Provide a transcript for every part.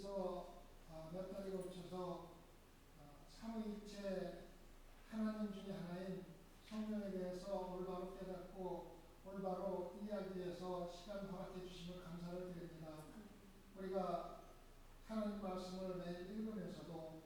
주님께서 몇 달에 걸쳐서 삼위일체 하나님 중에 하나인 성령에 대해서 올바로 깨닫고 올바로 이해하기 위해서 시간 허락해 주시면 감사를 드립니다. 우리가 하나님 말씀을 매일 읽으면서도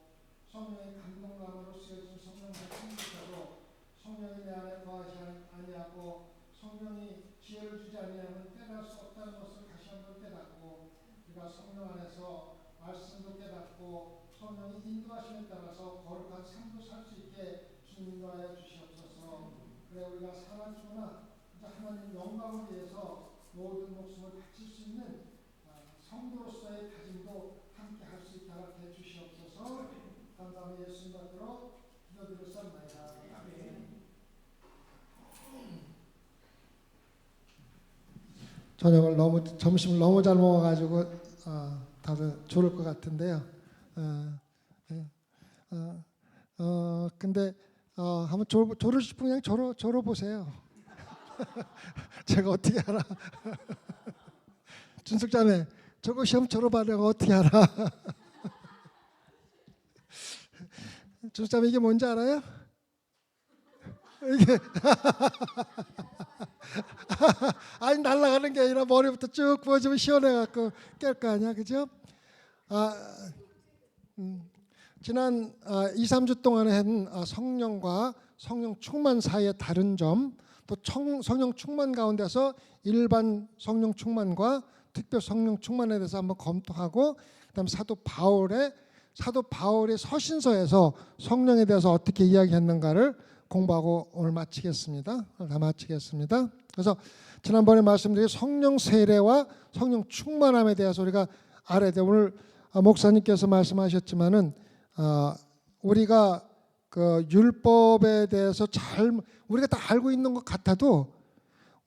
성령의 감동감으로 쓰여진 성령 말씀조차도 성령이 내 안에 거하지 아니하고 성령이 지혜를 주지 아니하면 깨달을 수 없다는 것을 다시 한번 깨닫고 우리가 성령 안에서 말씀도 깨닫고 성령이 인도하심에 따라서 거룩한 삶도 살 수 있게 주님 인도하여 주시옵소서. 그래 우리가 살아주거나 하나님 영광을 위해서 모든 목숨을 바칠 수 있는 성도로서의 다짐도 함께 할 수 있게 허락해 주시옵소서. 감사하며 예수님 받들어 기도드렸습니다. 아멘. 점심을 너무 잘 먹어가지고 다들 졸을 것 같은데요. 근데 한번 졸을 싶으면 그냥 졸어 보세요. 제가 어떻게 알아? 준숙자매, 저거 시험 졸어봐 내가 어떻게 알아? 준숙자매 이게 뭔지 알아요? 이게 아니 날아가는 게 아니라 머리부터 쭉 부어지면 시원해갖고 깰 거 아니야, 그죠? 지난 2, 3주 동안에 한 성령과 성령 충만 사이의 다른 점, 또 성령 충만 가운데서 일반 성령 충만과 특별 성령 충만에 대해서 한번 검토하고, 그다음 사도 바울의 서신서에서 성령에 대해서 어떻게 이야기했는가를 공부하고 오늘 마치겠습니다. 그래서 지난번에 말씀드린 성령 세례와 성령 충만함에 대해서 우리가 알아야 돼요. 오늘 목사님께서 말씀하셨지만은 우리가 그 율법에 대해서 우리가 다 알고 있는 것 같아도,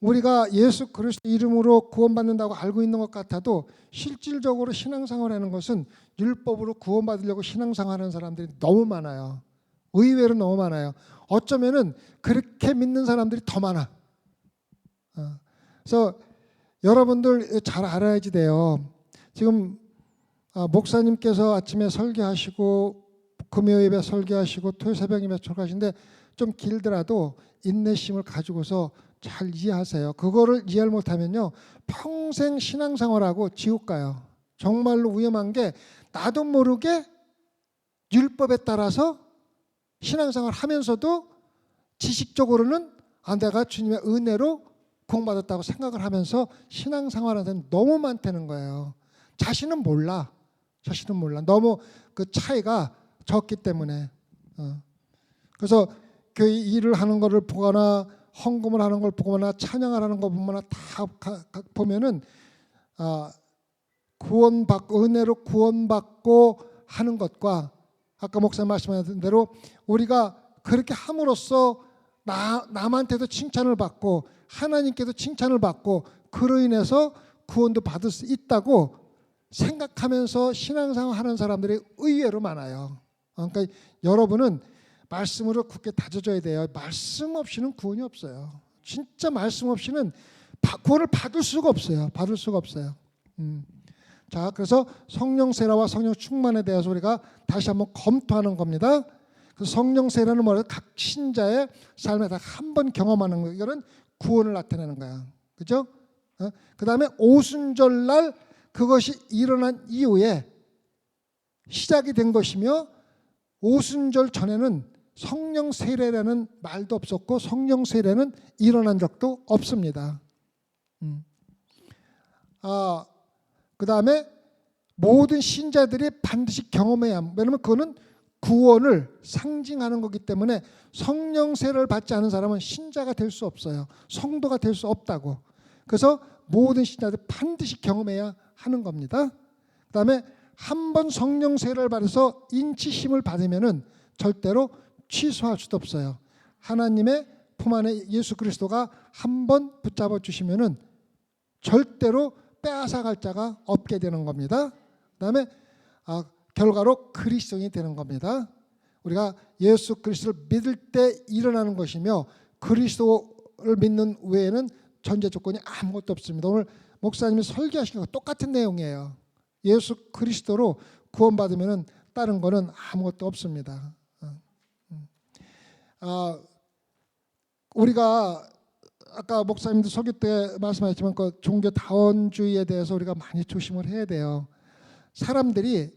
우리가 예수 그리스도 이름으로 구원받는다고 알고 있는 것 같아도 실질적으로 신앙생활하는 것은 율법으로 구원받으려고 신앙생활하는 사람들이 너무 많아요. 의외로 너무 많아요. 어쩌면은 그렇게 믿는 사람들이 더 많아. 그래서 여러분들 잘 알아야지 돼요. 지금 목사님께서 아침에 설교하시고 금요일에 설교하시고 토요일 새벽 예배 설교하시는데 좀 길더라도 인내심을 가지고서 잘 이해하세요. 그거를 이해를 못하면요 평생 신앙생활하고 지옥 가요. 정말로 위험한 게 나도 모르게 율법에 따라서 신앙생활 하면서도 지식적으로는 내가 주님의 은혜로 구원받았다고 생각을 하면서 신앙생활하는 사람이 너무 많다는 거예요. 자신은 몰라. 너무 그 차이가 적기 때문에. 그래서 교회 일을 하는 거를 보거나 헌금을 하는 걸 보거나 찬양을 하는 거 보거나 다 보면은 은혜로 구원받고 하는 것과 아까 목사님 말씀하신 대로 우리가 그렇게 함으로써 남한테도 칭찬을 받고 하나님께도 칭찬을 받고 그로 인해서 구원도 받을 수 있다고 생각하면서 신앙생활 하는 사람들이 의외로 많아요. 그러니까 여러분은 말씀으로 굳게 다져져야 돼요. 말씀 없이는 구원이 없어요. 진짜 말씀 없이는 구원을 받을 수가 없어요. 자, 그래서 성령 세례와 성령 충만에 대해서 우리가 다시 한번 검토하는 겁니다. 그 성령 세례는 뭐예요? 각 신자의 삶에다 한 번 경험하는 거. 이거는 구원을 나타내는 거야. 그죠? 그 다음에 오순절날 그것이 일어난 이후에 시작이 된 것이며, 오순절 전에는 성령 세례라는 말도 없었고 성령 세례는 일어난 적도 없습니다. 그 다음에 모든 신자들이 반드시 경험해야 합니다. 왜냐하면 그거는 구원을 상징하는 거기 때문에 성령 세례를 받지 않은 사람은 신자가 될 수 없어요. 성도가 될 수 없다고. 그래서 모든 신자들이 반드시 경험해야 하는 겁니다. 그 다음에 한 번 성령 세례를 받아서 인치심을 받으면은 절대로 취소할 수도 없어요. 하나님의 품 안에 예수 그리스도가 한 번 붙잡아 주시면은 절대로 빼앗아갈 자가 없게 되는 겁니다. 그다음에 결과로 그리스도인이 되는 겁니다. 우리가 예수 그리스도를 믿을 때 일어나는 것이며 그리스도를 믿는 외에는 전제 조건이 아무것도 없습니다. 오늘 목사님이 설교하신 거 똑같은 내용이에요. 예수 그리스도로 구원받으면 다른 거는 아무것도 없습니다. 우리가 아까 목사님도 설교 때 말씀하셨지만 그 종교 다원주의에 대해서 우리가 많이 조심을 해야 돼요. 사람들이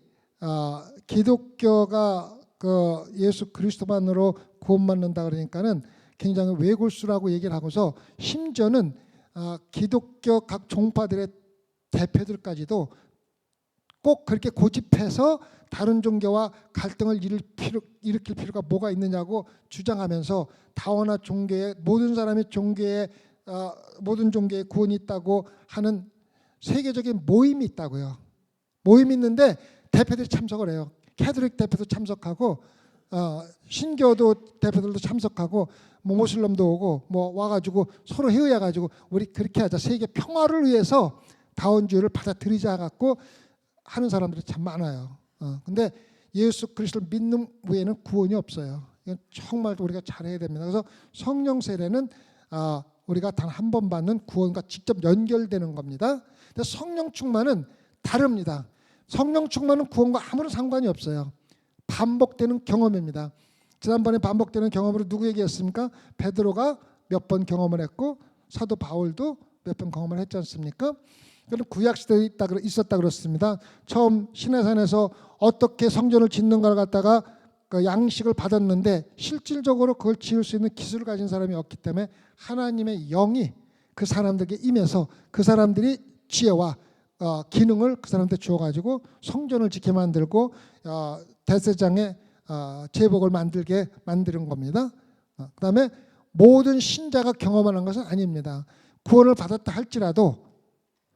기독교가 그 예수 그리스도만으로 구원받는다 그러니까는 굉장히 외골수라고 얘기를 하고서 심지어는 기독교 각 종파들의 대표들까지도 꼭 그렇게 고집해서 다른 종교와 갈등을 일으킬 필요가 뭐가 있느냐고 주장하면서 다원화 종교에 모든 사람이 모든 종교에 구원이 있다고 하는 세계적인 모임이 있다고요. 모임이 있는데 대표들이 참석을 해요. 캐톨릭 대표도 참석하고 신교도 대표들도 참석하고 뭐 모슬림도 오고 뭐 와가지고 서로 회의해가지고 우리 그렇게 하자, 세계 평화를 위해서 다원주의를 받아들이자 갖고 하는 사람들이 참 많아요. 근데 예수 그리스도를 믿는 외에는 구원이 없어요. 이건 정말 우리가 잘해야 됩니다. 그래서 성령 세례는 우리가 단 한 번 받는 구원과 직접 연결되는 겁니다. 근데 성령 충만은 다릅니다. 성령 충만은 구원과 아무런 상관이 없어요. 반복되는 경험입니다. 지난번에 반복되는 경험으로 누구 얘기했습니까? 베드로가 몇 번 경험을 했고 사도 바울도 몇 번 경험을 했지 않습니까? 그럼 구약 시대에 있었다 그렇습니다. 처음 시내산에서 어떻게 성전을 짓는가를 갖다가 그 양식을 받았는데 실질적으로 그걸 지을 수 있는 기술을 가진 사람이 없기 때문에 하나님의 영이 그 사람들에게 임해서 그 사람들이 지혜와 기능을 그 사람한테 주어가지고 성전을 짓게 만들고 대제장의 제복을 만들게 만드는 겁니다. 그다음에 모든 신자가 경험하는 것은 아닙니다. 구원을 받았다 할지라도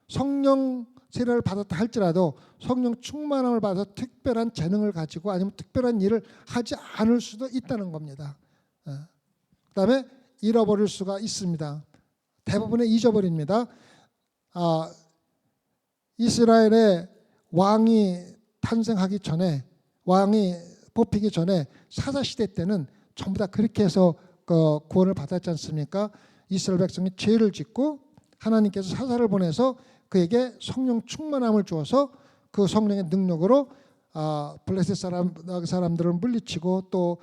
성령 세례를 받았다 할지라도 성령 충만함을 받아서 특별한 재능을 가지고 아니면 특별한 일을 하지 않을 수도 있다는 겁니다. 그다음에 잃어버릴 수가 있습니다. 대부분은 잊어버립니다. 이스라엘의 왕이 탄생하기 전에, 왕이 뽑히기 전에 사사시대 때는 전부 다 그렇게 해서 구원을 받았지 않습니까? 이스라엘 백성이 죄를 짓고 하나님께서 사사를 보내서 그에게 성령 충만함을 주어서 그 성령의 능력으로 블레셋 사람들을 물리치고 또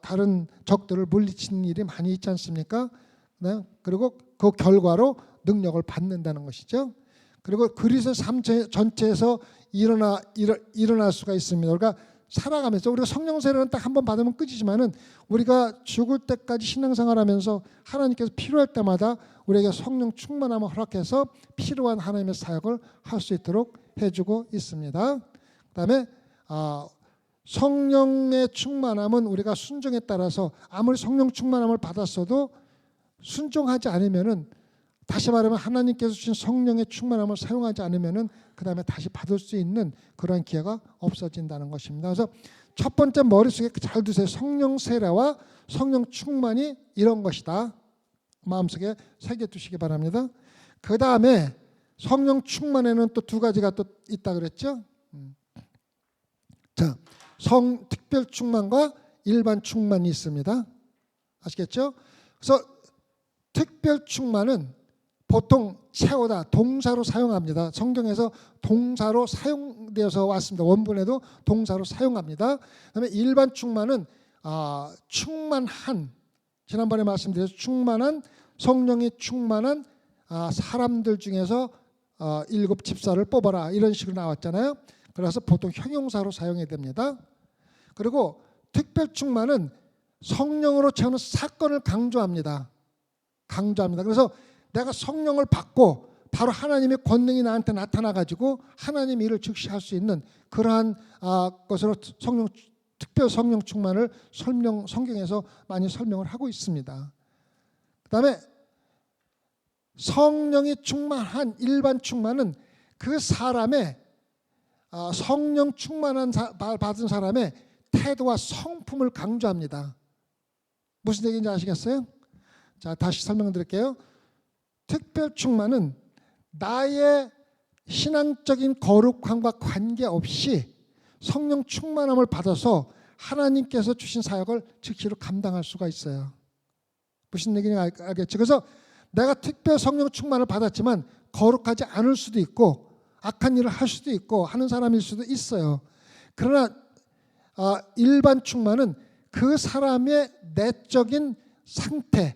다른 적들을 물리치는 일이 많이 있지 않습니까? 네? 그리고 그 결과로 능력을 받는다는 것이죠. 그리고 그리스도 삶 전체에서 일어날 수가 있습니다. 그러니까 살아가면서 우리가 성령 세례는 딱 한 번 받으면 끝이지만은 우리가 죽을 때까지 신앙생활하면서 하나님께서 필요할 때마다 우리에게 성령 충만함을 허락해서 필요한 하나님의 사역을 할 수 있도록 해주고 있습니다. 그다음에 성령의 충만함은 우리가 순종에 따라서 아무리 성령 충만함을 받았어도 순종하지 않으면은, 다시 말하면 하나님께서 주신 성령의 충만함을 사용하지 않으면은 그 다음에 다시 받을 수 있는 그러한 기회가 없어진다는 것입니다. 그래서 첫 번째 머릿속에 잘 두세요. 성령 세례와 성령 충만이 이런 것이다. 마음속에 새겨두시기 바랍니다. 그 다음에 성령 충만에는 또 두 가지가 또 있다 그랬죠. 자, 특별 충만과 일반 충만이 있습니다. 아시겠죠? 그래서 특별 충만은 보통 채우다 동사로 사용합니다. 성경에서 동사로 사용되어서 왔습니다. 원문에도 동사로 사용합니다. 그다음에 일반 충만은 충만한, 지난번에 말씀드렸죠. 충만한, 성령이 충만한 사람들 중에서 7 집사를 뽑아라, 이런 식으로 나왔잖아요. 그래서 보통 형용사로 사용해야 됩니다. 그리고 특별 충만은 성령으로 채우는 사건을 강조합니다. 그래서 내가 성령을 받고 바로 하나님의 권능이 나한테 나타나가지고 하나님 일을 즉시할 수 있는 그러한 것으로 특별 성령 충만을 성경에서 많이 설명을 하고 있습니다. 그 다음에 성령이 충만한 일반 충만은 그 사람의 성령 충만한 받은 사람의 태도와 성품을 강조합니다. 무슨 얘기인지 아시겠어요? 자, 다시 설명드릴게요. 특별 충만은 나의 신앙적인 거룩함과 관계없이 성령 충만함을 받아서 하나님께서 주신 사역을 즉시로 감당할 수가 있어요. 무슨 얘기인지 알겠죠? 그래서 내가 특별 성령 충만을 받았지만 거룩하지 않을 수도 있고 악한 일을 할 수도 있고 하는 사람일 수도 있어요. 그러나 일반 충만은 그 사람의 내적인 상태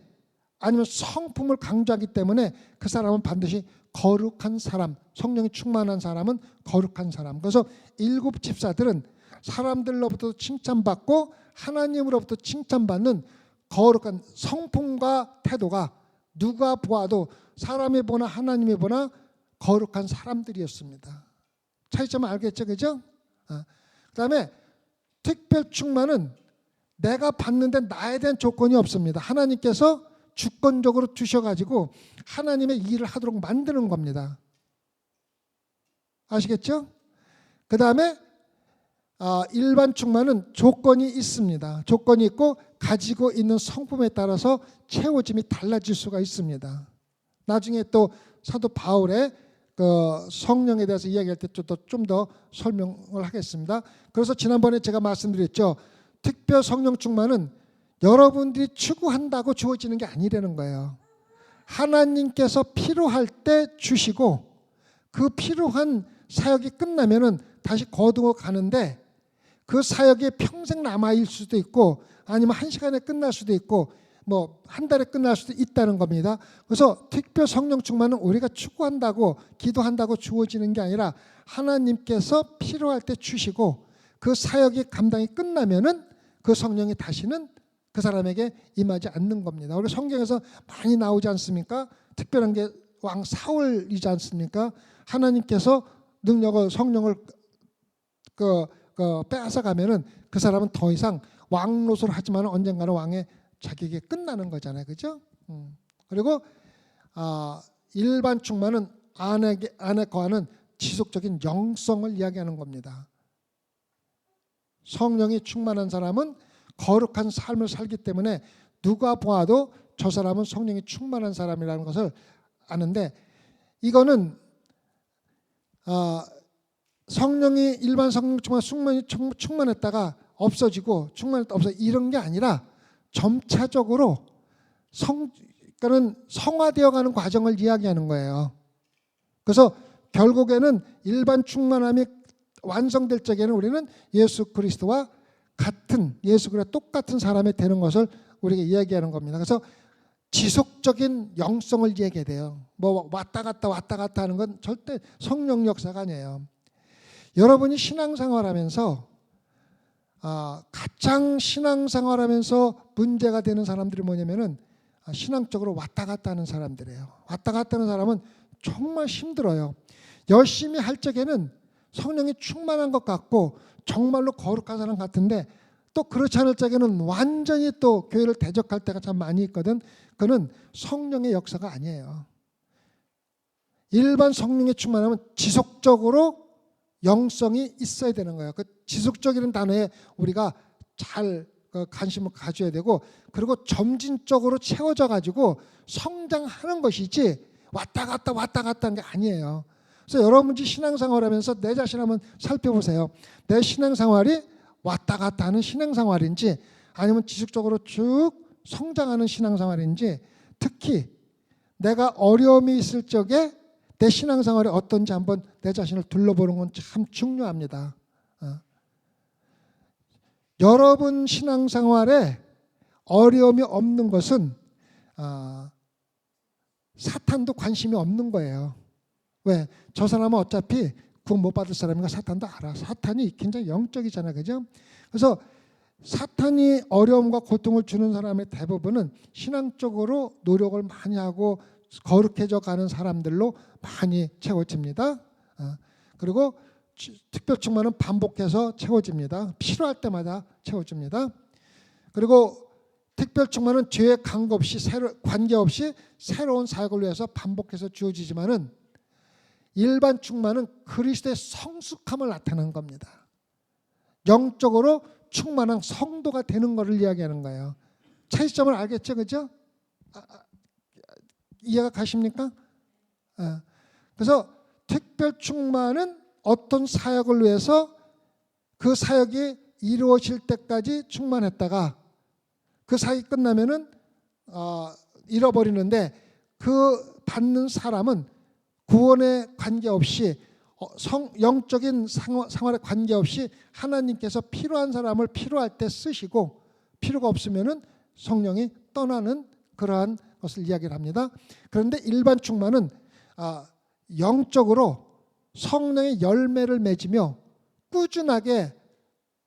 아니면 성품을 강조하기 때문에 그 사람은 반드시 거룩한 사람, 성령이 충만한 사람은 거룩한 사람. 그래서 일곱 집사들은 사람들로부터 칭찬받고 하나님으로부터 칭찬받는 거룩한 성품과 태도가 누가 보아도 사람이 보나 하나님이 보나 거룩한 사람들이었습니다. 차이점을 알겠죠, 그죠? 그다음에 특별 충만은 내가 받는데 나에 대한 조건이 없습니다. 하나님께서 주권적으로 주셔가지고 하나님의 일을 하도록 만드는 겁니다. 아시겠죠? 그 다음에 일반 충만은 조건이 있습니다. 조건이 있고 가지고 있는 성품에 따라서 채워짐이 달라질 수가 있습니다. 나중에 또 사도 바울의 그 성령에 대해서 이야기할 때 좀 더 설명을 하겠습니다. 그래서 지난번에 제가 말씀드렸죠. 특별 성령 충만은 여러분들이 추구한다고 주어지는 게 아니라는 거예요. 하나님께서 필요할 때 주시고 그 필요한 사역이 끝나면은 다시 거두어 가는데 그 사역이 평생 남아있을 수도 있고 아니면 한 시간에 끝날 수도 있고 뭐 한 달에 끝날 수도 있다는 겁니다. 그래서 특별 성령 충만은 우리가 추구한다고 기도한다고 주어지는 게 아니라 하나님께서 필요할 때 주시고 그 사역이 감당이 끝나면은 그 성령이 다시는 그 사람에게 임하지 않는 겁니다. 우리 성경에서 많이 나오지 않습니까? 특별한 게 왕 사울이지 않습니까? 하나님께서 능력을 성령을 빼앗아 가면은 그 사람은 더 이상 왕 노릇을 하지만 언젠가는 왕의 자격이 끝나는 거잖아요, 그죠? 그리고 일반 충만은 안에 거하는 지속적인 영성을 이야기하는 겁니다. 성령이 충만한 사람은 거룩한 삶을 살기 때문에 누가 보아도 저 사람은 성령이 충만한 사람이라는 것을 아는데 이거는 성령이 일반 성령 충만했다가 없어지고 충만했다 없어 이런 게 아니라 점차적으로 그러니까는 성화되어가는 과정을 이야기하는 거예요. 그래서 결국에는 일반 충만함이 완성될 적에는 우리는 예수 그리스도와 같은 예수 그리스도와 똑같은 사람이 되는 것을 우리가 이야기하는 겁니다. 그래서 지속적인 영성을 이야기해야 돼요. 뭐 왔다 갔다 하는 건 절대 성령 역사가 아니에요. 여러분이 신앙생활하면서 가장 신앙생활하면서 문제가 되는 사람들이 뭐냐면은 신앙적으로 왔다 갔다 하는 사람들이에요. 왔다 갔다 하는 사람은 정말 힘들어요. 열심히 할 적에는 성령이 충만한 것 같고 정말로 거룩한 사람 같은데 또 그렇지 않을 적에는 완전히 또 교회를 대적할 때가 참 많이 있거든. 그는 성령의 역사가 아니에요. 일반 성령의 충만함은 지속적으로 영성이 있어야 되는 거예요. 그 지속적이라는 단어에 우리가 잘 관심을 가져야 되고 그리고 점진적으로 채워져 가지고 성장하는 것이지 왔다 갔다 하는 게 아니에요. 그래서 여러분이 신앙생활하면서 내 자신 한번 살펴보세요. 내 신앙생활이 왔다 갔다 하는 신앙생활인지 아니면 지속적으로 쭉 성장하는 신앙생활인지 특히 내가 어려움이 있을 적에 내 신앙생활이 어떤지 한번 내 자신을 둘러보는 건 참 중요합니다. 여러분 신앙생활에 어려움이 없는 것은 사탄도 관심이 없는 거예요. 왜? 저 사람은 어차피 구원 못 받을 사람인가 사탄도 알아. 사탄이 굉장히 영적이잖아요. 그죠? 그래서 사탄이 어려움과 고통을 주는 사람의 대부분은 신앙적으로 노력을 많이 하고 거룩해져 가는 사람들로 많이 채워집니다. 그리고 특별 충만은 반복해서 채워집니다. 필요할 때마다 채워집니다. 그리고 특별 충만은 죄에 관계없이 새로운 사역을 위해서 반복해서 주어지지만은 일반 충만은 그리스도의 성숙함을 나타내는 겁니다. 영적으로 충만한 성도가 되는 것을 이야기하는 거예요. 차이점을 알겠죠, 그죠? 이해가 가십니까? 그래서 특별 충만은 어떤 사역을 위해서 그 사역이 이루어질 때까지 충만했다가 그 사역이 끝나면은 잃어버리는데 그 받는 사람은 구원에 관계없이 영적인 생활에 관계없이 하나님께서 필요한 사람을 필요할 때 쓰시고 필요가 없으면은 성령이 떠나는 그러한 것을 이야기를 합니다. 그런데 일반 충만은 영적으로 성령의 열매를 맺으며 꾸준하게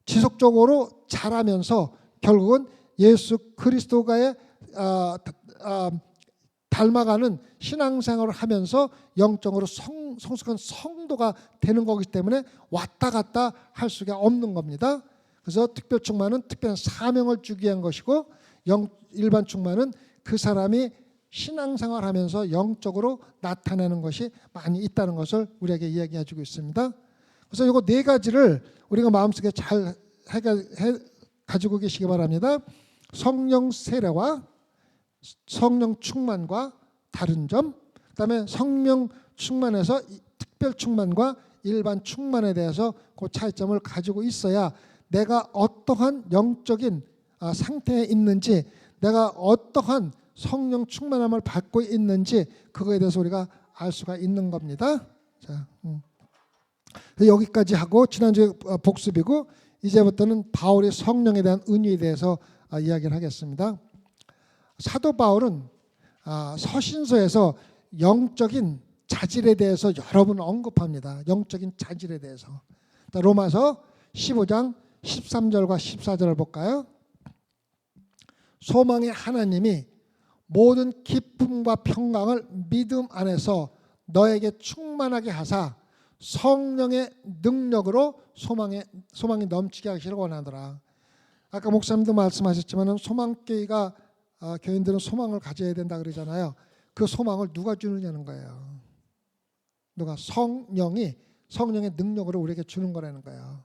지속적으로 자라면서 결국은 예수 그리스도가의 닮아가는 신앙생활을 하면서 영적으로 성숙한 성도가 되는 거기 때문에 왔다 갔다 할 수가 없는 겁니다. 그래서 특별 충만은 특별한 사명을 주기 위한 것이고 일반 충만은 그 사람이 신앙생활하면서 영적으로 나타내는 것이 많이 있다는 것을 우리에게 이야기해 주고 있습니다. 그래서 이거 네 가지를 우리가 마음속에 잘 가지고 계시기 바랍니다. 성령 세례와 성령 충만과 다른 점, 그다음에 성령 충만에서 특별 충만과 일반 충만에 대해서 그 차이점을 가지고 있어야 내가 어떠한 영적인 상태에 있는지, 내가 어떠한 성령 충만함을 받고 있는지 그거에 대해서 우리가 알 수가 있는 겁니다. 자, 여기까지 하고 지난주에 복습이고 이제부터는 바울의 성령에 대한 은유에 대해서 이야기를 하겠습니다. 사도 바울은 서신서에서 영적인 자질에 대해서 여러 번 언급합니다. 영적인 자질에 대해서. 로마서 15장 13절과 14절을 볼까요? 소망의 하나님이 모든 기쁨과 평강을 믿음 안에서 너에게 충만하게 하사 성령의 능력으로 소망이 넘치게 하시기를 원하더라. 아까 목사님도 말씀하셨지만 소망교회가 교인들은 소망을 가져야 된다 그러잖아요. 그 소망을 누가 주느냐는 거예요. 누가? 성령의 능력으로 우리에게 주는 거라는 거예요.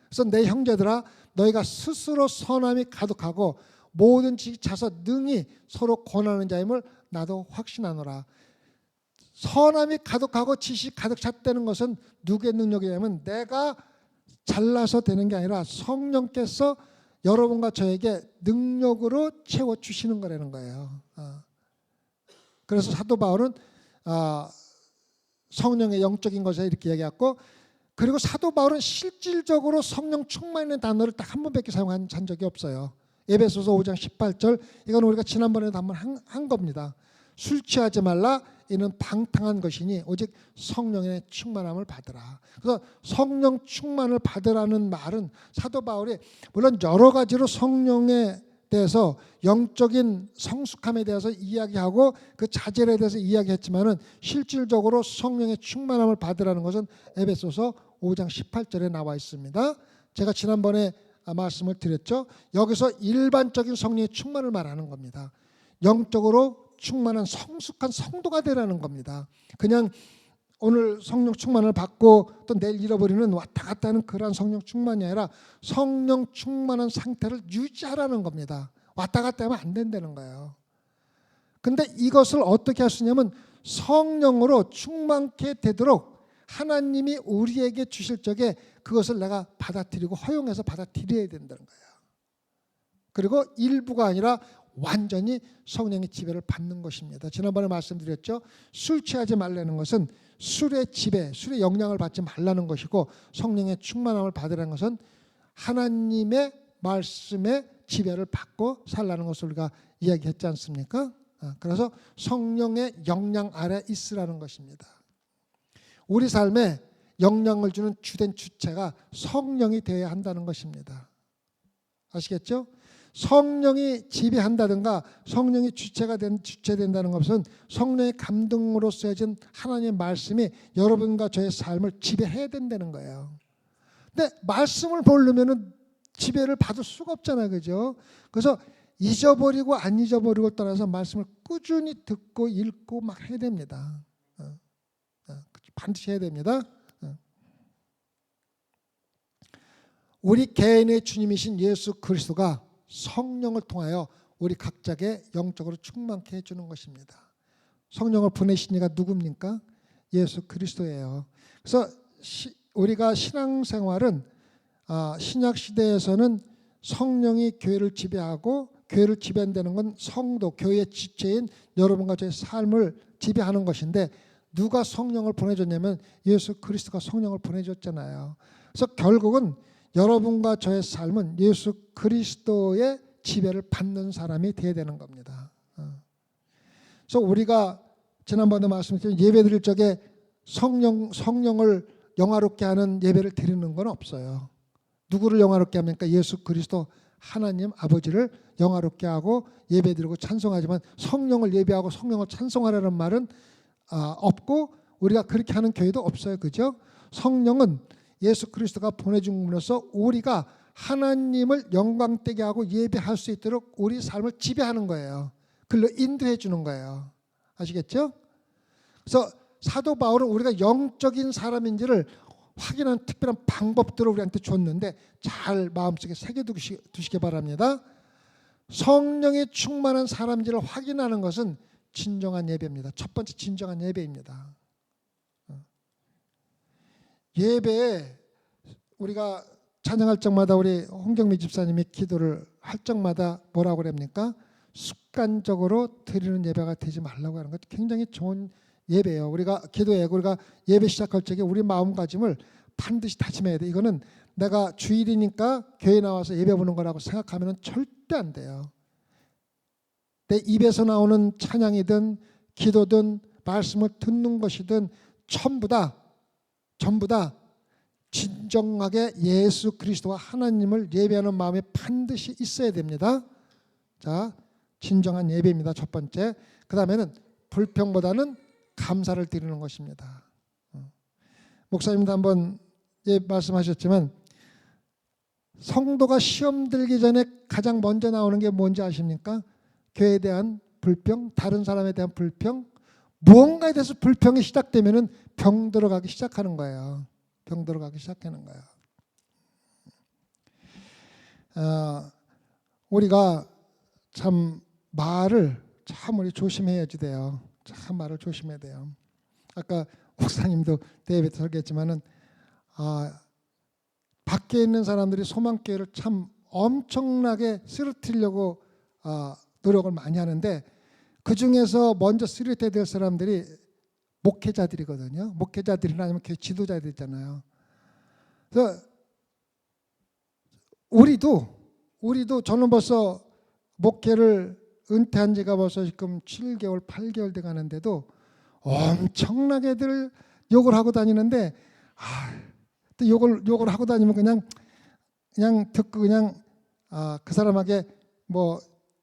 그래서 내 형제들아 너희가 스스로 선함이 가득하고 모든 지식 차서 능히 서로 권하는 자임을 나도 확신하노라. 선함이 가득하고 지식 가득 찼다는 것은 누구의 능력이냐면 내가 잘나서 되는 게 아니라 성령께서 여러분과 저에게 능력으로 채워주시는 거라는 거예요. 그래서 사도 바울은 성령의 영적인 것에 이렇게 얘기했고, 그리고 사도 바울은 실질적으로 성령 충만이라는 단어를 딱 한 번밖에 사용한 적이 없어요. 에베소서 5장 18절, 이건 우리가 지난번에도 한번 한 겁니다. 술 취하지 말라, 이는 방탕한 것이니 오직 성령의 충만함을 받으라. 그래서 성령 충만을 받으라는 말은 사도 바울이 물론 여러 가지로 성령에 대해서 영적인 성숙함에 대해서 이야기하고 그 자질에 대해서 이야기했지만은 실질적으로 성령의 충만함을 받으라는 것은 에베소서 5장 18절에 나와 있습니다. 제가 지난번에 말씀을 드렸죠. 여기서 일반적인 성령의 충만을 말하는 겁니다. 영적으로 충만한 성숙한 성도가 되라는 겁니다. 그냥 오늘 성령 충만을 받고 또 내일 잃어버리는 왔다 갔다 하는 그러한 성령 충만이 아니라 성령 충만한 상태를 유지하라는 겁니다. 왔다 갔다 하면 안 된다는 거예요. 근데 이것을 어떻게 할 수 있냐면 성령으로 충만케 되도록 하나님이 우리에게 주실 적에 그것을 내가 받아들이고 허용해서 받아들여야 된다는 거예요. 그리고 일부가 아니라 완전히 성령의 지배를 받는 것입니다. 지난번에 말씀드렸죠. 술 취하지 말라는 것은 술의 지배, 술의 영향을 받지 말라는 것이고, 성령의 충만함을 받으라는 것은 하나님의 말씀의 지배를 받고 살라는 것을 우리가 이야기했지 않습니까? 그래서 성령의 영향 아래 있으라는 것입니다. 우리 삶에 영향을 주는 주된 주체가 성령이 되어야 한다는 것입니다. 아시겠죠? 성령이 지배한다든가 성령이 주체된다는 것은 성령의 감동으로서 해진 하나님의 말씀이 여러분과 저의 삶을 지배해야 된다는 거예요. 근데 말씀을 모르면 지배를 받을 수가 없잖아요. 그죠? 그래서 잊어버리고 안 잊어버리고 떠나서 말씀을 꾸준히 듣고 읽고 막 해야 됩니다. 반드시 해야 됩니다. 우리 개인의 주님이신 예수 그리스도가 성령을 통하여 우리 각자에게 영적으로 충만케 해주는 것입니다. 성령을 보내신 이가 누굽니까? 예수 그리스도예요. 그래서 우리가 신앙생활은 신약 시대에서는 성령이 교회를 지배하고 교회를 지배한다는 건 성도, 교회의 지체인 여러분과 저의 삶을 지배하는 것인데, 누가 성령을 보내줬냐면 예수 그리스도가 성령을 보내줬잖아요. 그래서 결국은 여러분과 저의 삶은 예수 그리스도의 지배를 받는 사람이 되어야 되는 겁니다. 그래서 우리가 지난번에 말씀드린 예배 드릴 적에 성령을 영화롭게 하는 예배를 드리는 건 없어요. 누구를 영화롭게 합니까? 예수 그리스도 하나님 아버지를 영화롭게 하고 예배드리고 찬송하지만 성령을 예배하고 성령을 찬송하라는 말은 없고 우리가 그렇게 하는 교회도 없어요. 그죠? 성령은 예수 그리스도가 보내준 분으로서 우리가 하나님을 영광되게 하고 예배할 수 있도록 우리 삶을 지배하는 거예요. 그걸로 인도해 주는 거예요. 아시겠죠? 그래서 사도 바울은 우리가 영적인 사람인지를 확인하는 특별한 방법들을 우리한테 줬는데 잘 마음속에 새겨두시기 바랍니다. 성령이 충만한 사람인지를 확인하는 것은 진정한 예배입니다. 첫 번째 진정한 예배입니다. 예배에 우리가 찬양할 적마다 우리 홍경미 집사님이 기도를 할 적마다 뭐라고 그럽니까? 습관적으로 드리는 예배가 되지 말라고 하는 것 굉장히 좋은 예배예요. 우리가 기도하고 우리가 예배 시작할 적에 우리 마음가짐을 반드시 다짐해야 돼. 이거는 내가 주일이니까 교회 나와서 예배 보는 거라고 생각하면 절대 안 돼요. 내 입에서 나오는 찬양이든 기도든 말씀을 듣는 것이든 전부 다 진정하게 예수 그리스도와 하나님을 예배하는 마음이 반드시 있어야 됩니다. 자, 진정한 예배입니다. 첫 번째. 그 다음에는 불평보다는 감사를 드리는 것입니다. 목사님도 한번 말씀하셨지만 성도가 시험 들기 전에 가장 먼저 나오는 게 뭔지 아십니까? 교회에 대한 불평, 다른 사람에 대한 불평, 무언가에 대해서 불평이 시작되면은 병 들어가기 시작하는 거예요. 병 들어가기 시작하는 거예요. 우리가 참 말을 참 우리 조심해야지 돼요. 참 말을 조심해야 돼요. 아까 목사님도 대회에서 설계했지만은 밖에 있는 사람들이 소망교회를 참 엄청나게 쓰러뜨리려고 노력을 많이 하는데 그 중에서 먼저 쓰러뜨려야 될 사람들이 목회자들이거든요. 목회자들이나 아니면 교회 지도자들이잖아요. 그래서 우리도 저는 벌써 목회를 은퇴한 지가 벌써 지금 7개월, 8개월 돼 가는데도 엄청나게들 욕을 하고 다니는데 또 욕을 하고 다니면 그냥 듣고 그냥 그 사람에게 뭐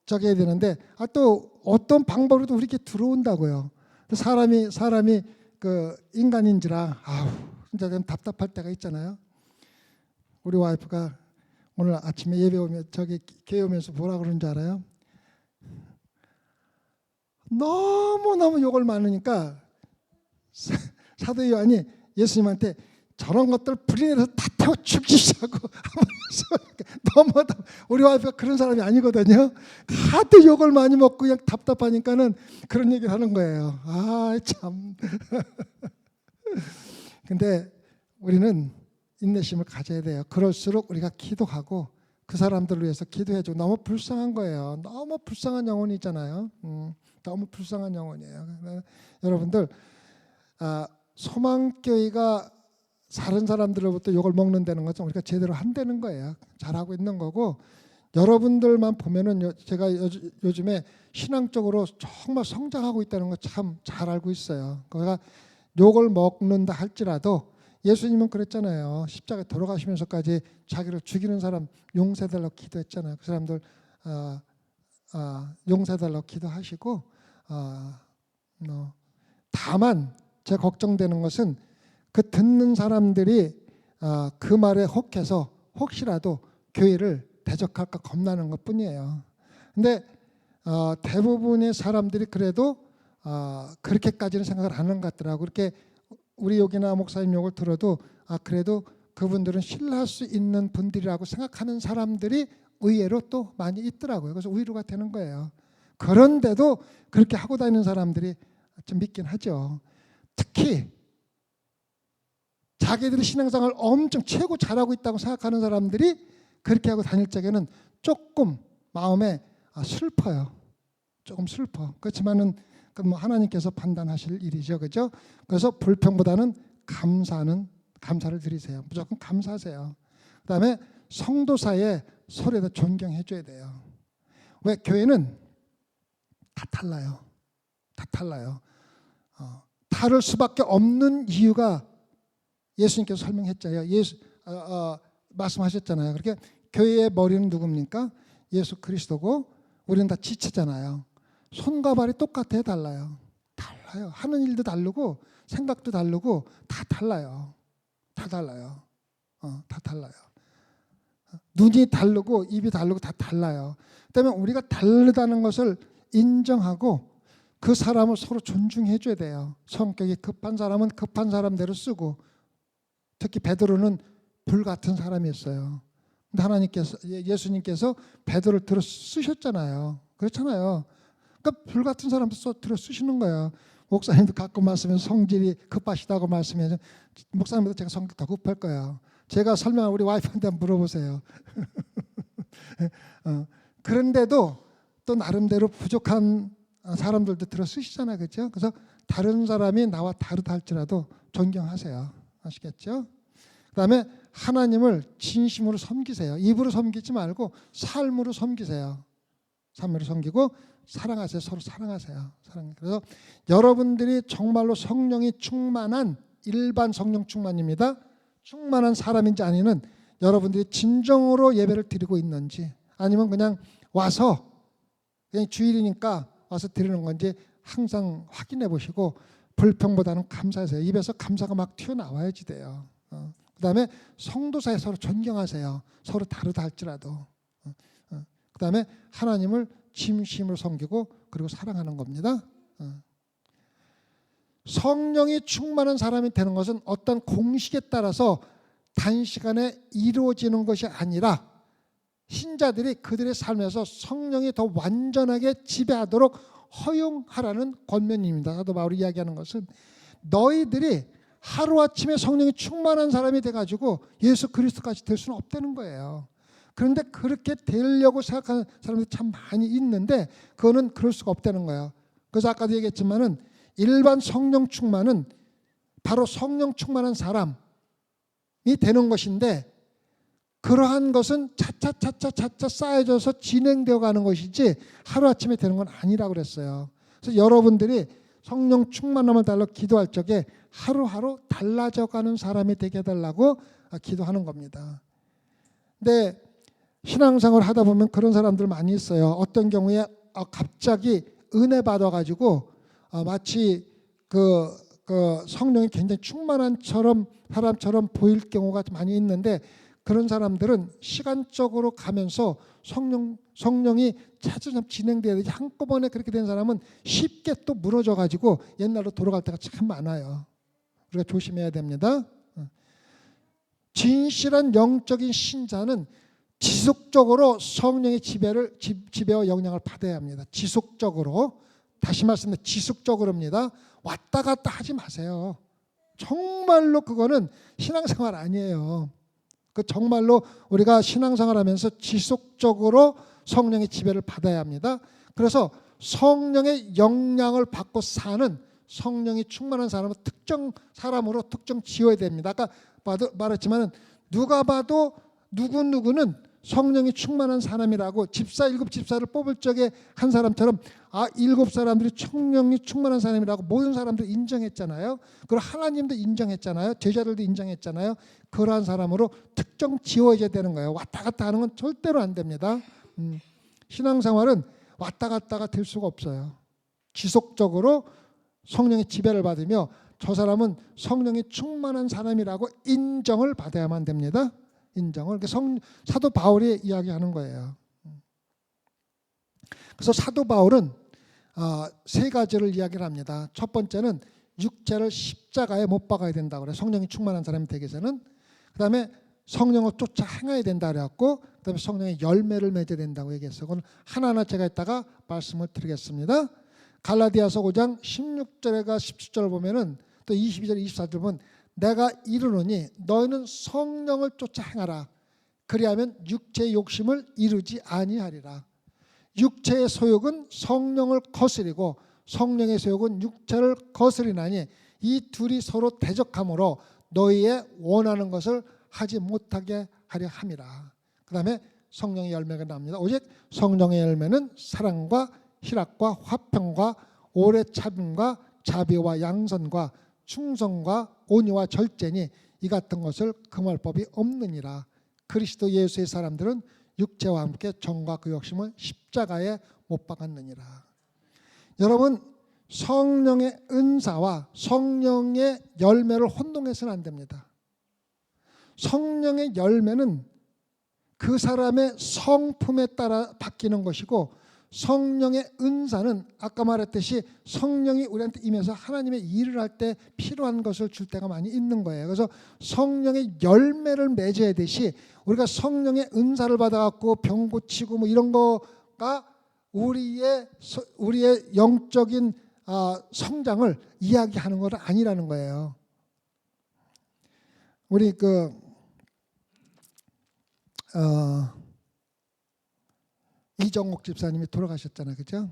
저기 해야 되는데 또 어떤 방법으로도 우리에게 들어온다고요. 사람이 그 인간인지라 진짜 좀 답답할 때가 있잖아요. 우리 와이프가 오늘 아침에 예배 오면 저기 교회 오면서 뭐라 그러는 줄 알아요? 너무너무 욕을 많으니까 사도 요한이 예수님한테 저런 것들 불인해서 다 태워 죽이시라고 너무 우리 와이프가 그런 사람이 아니거든요. 하도 욕을 많이 먹고 그냥 답답하니까는 그런 얘기를 하는 거예요. 참. 근데 우리는 인내심을 가져야 돼요. 그럴수록 우리가 기도하고 그 사람들을 위해서 기도해주고 너무 불쌍한 거예요. 너무 불쌍한 영혼이잖아요. 너무 불쌍한 영혼이에요. 여러분들 소망교회가 다른 사람들로부터 욕을 먹는다는 것은 우리가 제대로 한다는 거예요. 잘하고 있는 거고 여러분들만 보면은 제가 요즘에 신앙적으로 정말 성장하고 있다는 거 참 잘 알고 있어요. 그러니까 욕을 먹는다 할지라도 예수님은 그랬잖아요. 십자가에 돌아가시면서까지 자기를 죽이는 사람 용서해달라고 기도했잖아요. 그 사람들 용서해달라고 기도하시고 다만 제가 걱정되는 것은 그 듣는 사람들이 그 말에 혹해서 혹시라도 교회를 대적할까 겁나는 것뿐이에요. 근데 대부분의 사람들이 그래도 그렇게까지는 생각을 안 하는 것 같더라고요. 그렇게 우리 욕이나 목사님 욕을 들어도 그래도 그분들은 신뢰할 수 있는 분들이라고 생각하는 사람들이 의외로 또 많이 있더라고요. 그래서 위로가 되는 거예요. 그런데도 그렇게 하고 다니는 사람들이 좀 믿긴 하죠. 특히 자기들이 신앙생활을 엄청 최고 잘하고 있다고 생각하는 사람들이 그렇게 하고 다닐 적에는 조금 마음에 슬퍼요. 조금 슬퍼. 그렇지만은 그건 뭐 하나님께서 판단하실 일이죠, 그죠? 그래서 불평보다는 감사를 드리세요. 무조건 감사하세요. 그다음에 성도 사이에 서로에다 존경해 줘야 돼요. 왜? 교회는 다 달라요. 다 달라요. 다를 수밖에 없는 이유가 예수님께서 설명했잖아요. 말씀하셨잖아요. 그렇게 교회의 머리는 누굽니까? 예수 그리스도고 우리는 다 지체잖아요. 손과 발이 똑같아요, 달라요? 달라요. 하는 일도 다르고 생각도 다르고 다 달라요. 다 달라요. 다 달라요. 눈이 다르고 입이 다르고 다 달라요. 그다음에 우리가 다르다는 것을 인정하고 그 사람을 서로 존중해 줘야 돼요. 성격이 급한 사람은 급한 사람대로 쓰고, 특히 베드로는 불 같은 사람이었어요. 근데 하나님께서, 예수님께서 베드로를 들어 쓰셨잖아요. 그렇잖아요. 그러니까 불 같은 사람도 들어 쓰시는 거예요. 목사님도 가끔 말씀해서 성질이 급하시다고 말씀해서 목사님보다 제가 성질 더 급할 거예요. 제가 설명을 우리 와이프한테 한번 물어보세요. 그런데도 또 나름대로 부족한 사람들도 들어 쓰시잖아요, 그렇죠? 그래서 다른 사람이 나와 다르다 할지라도 존경하세요. 아시겠죠? 그다음에 하나님을 진심으로 섬기세요. 입으로 섬기지 말고 삶으로 섬기세요. 삶으로 섬기고 사랑하세요. 서로 사랑하세요. 그래서 여러분들이 정말로 성령이 충만한 일반 성령 충만입니다. 충만한 사람인지 아니면 여러분들이 진정으로 예배를 드리고 있는지, 아니면 그냥 와서 그냥 주일이니까 와서 드리는 건지 항상 확인해 보시고 불평보다는 감사하세요. 입에서 감사가 막 튀어나와야지 돼요. 그다음에 성도 사이 서로 존경하세요. 서로 다르다 할지라도. 그다음에 하나님을 진심으로 섬기고 그리고 사랑하는 겁니다. 성령이 충만한 사람이 되는 것은 어떤 공식에 따라서 단시간에 이루어지는 것이 아니라 신자들이 그들의 삶에서 성령이 더 완전하게 지배하도록 허용하라는 권면입니다. 사도 바울이 이야기하는 것은 너희들이 하루아침에 성령이 충만한 사람이 돼가지고 예수 그리스도까지 될 수는 없다는 거예요. 그런데 그렇게 되려고 생각하는 사람들이 참 많이 있는데 그거는 그럴 수가 없다는 거예요. 그래서 아까도 얘기했지만은 일반 성령 충만은 바로 성령 충만한 사람이 되는 것인데, 그러한 것은 차차 쌓여져서 진행되어 가는 것이지 하루아침에 되는 건 아니라고 그랬어요. 그래서 여러분들이 성령 충만함을 달라 기도할 적에 하루하루 달라져 가는 사람이 되게 해달라고 기도하는 겁니다. 근데 신앙생활을 하다 보면 그런 사람들 많이 있어요. 어떤 경우에 갑자기 은혜 받아가지고 마치 그 성령이 굉장히 충만한 사람처럼 보일 경우가 많이 있는데, 그런 사람들은 시간적으로 가면서 성령이 차츰 진행돼야 되지, 한꺼번에 그렇게 된 사람은 쉽게 또 무너져 가지고 옛날로 돌아갈 때가 참 많아요. 우리가 조심해야 됩니다. 진실한 영적인 신자는 지속적으로 성령의 지배와 영향을 받아야 합니다. 지속적으로. 다시 말씀드립니다. 지속적으로입니다. 왔다 갔다 하지 마세요. 정말로 그거는 신앙생활 아니에요. 그 정말로 우리가 신앙생활하면서 지속적으로 성령의 지배를 받아야 합니다. 그래서 성령의 영향을 받고 사는 성령이 충만한 사람은 특정 사람으로 특정 지어야 됩니다. 아까 말했지만 누가 봐도 누구는 성령이 충만한 사람이라고, 일곱 집사를 뽑을 적에 한 사람처럼 일곱 사람들이 성령이 충만한 사람이라고 모든 사람들이 인정했잖아요. 그리고 하나님도 인정했잖아요. 제자들도 인정했잖아요. 그러한 사람으로 특정 지어져야 되는 거예요. 왔다 갔다 하는 건 절대로 안 됩니다. 신앙생활은 왔다 갔다가 될 수가 없어요. 지속적으로 성령의 지배를 받으며 저 사람은 성령이 충만한 사람이라고 인정을 받아야만 됩니다. 인정을. 사도 바울이 이야기하는 거예요. 그래서 사도 바울은 세 가지를 이야기를 합니다. 첫 번째는 육체를 십자가에 못 박아야 된다고 그래요. 성령이 충만한 사람이 되기 위해서는. 그 다음에 성령을 쫓아 행해야 된다 그래갖고, 그 다음에 성령의 열매를 맺어야 된다고 얘기했어요. 그건 하나하나 제가 이따가 말씀을 드리겠습니다. 갈라디아서 5장 16절과 17절을 보면은, 또 22절 24절 보면 내가 이르노니 너희는 성령을 쫓아 행하라. 그리하면 육체의 욕심을 이루지 아니하리라. 육체의 소욕은 성령을 거스리고 성령의 소욕은 육체를 거스리나니 이 둘이 서로 대적함으로 너희의 원하는 것을 하지 못하게 하려 함이라. 그 다음에 성령의 열매가 나옵니다. 오직 성령의 열매는 사랑과 희락과 화평과 오래 참음과 자비와 양선과 충성과 온유와 절제니 이 같은 것을 금할 법이 없느니라. 그리스도 예수의 사람들은 육체와 함께 정과 그 욕심을 십자가에 못 박았느니라. 여러분, 성령의 은사와 성령의 열매를 혼동해서는 안 됩니다. 성령의 열매는 그 사람의 성품에 따라 바뀌는 것이고, 성령의 은사는 아까 말했듯이 성령이 우리한테 임해서 하나님의 일을 할 때 필요한 것을 줄 때가 많이 있는 거예요. 그래서 성령의 열매를 맺어야되시 우리가 성령의 은사를 받아갖고 병 고치고 뭐 이런 거가 우리의 영적인 성장을 이야기하는 건 아니라는 거예요. 우리 이정옥 집사님이 돌아가셨잖아요, 그죠?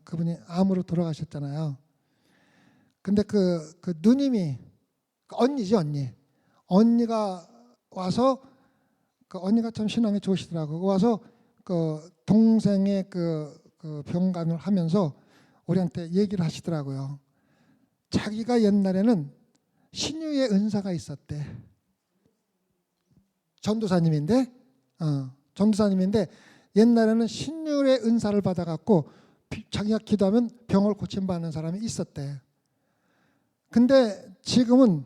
그분이 암으로 돌아가셨잖아요. 근데 그 누님이 언니지, 언니가 와서 언니가 참 신앙이 좋으시더라고. 와서 동생의 병간을 하면서 우리한테 얘기를 하시더라고요. 자기가 옛날에는 신유의 은사가 있었대. 전도사님인데 옛날에는 신유의 은사를 받아갖고 자기가 기도하면 병을 고침받는 사람이 있었대. 근데 지금은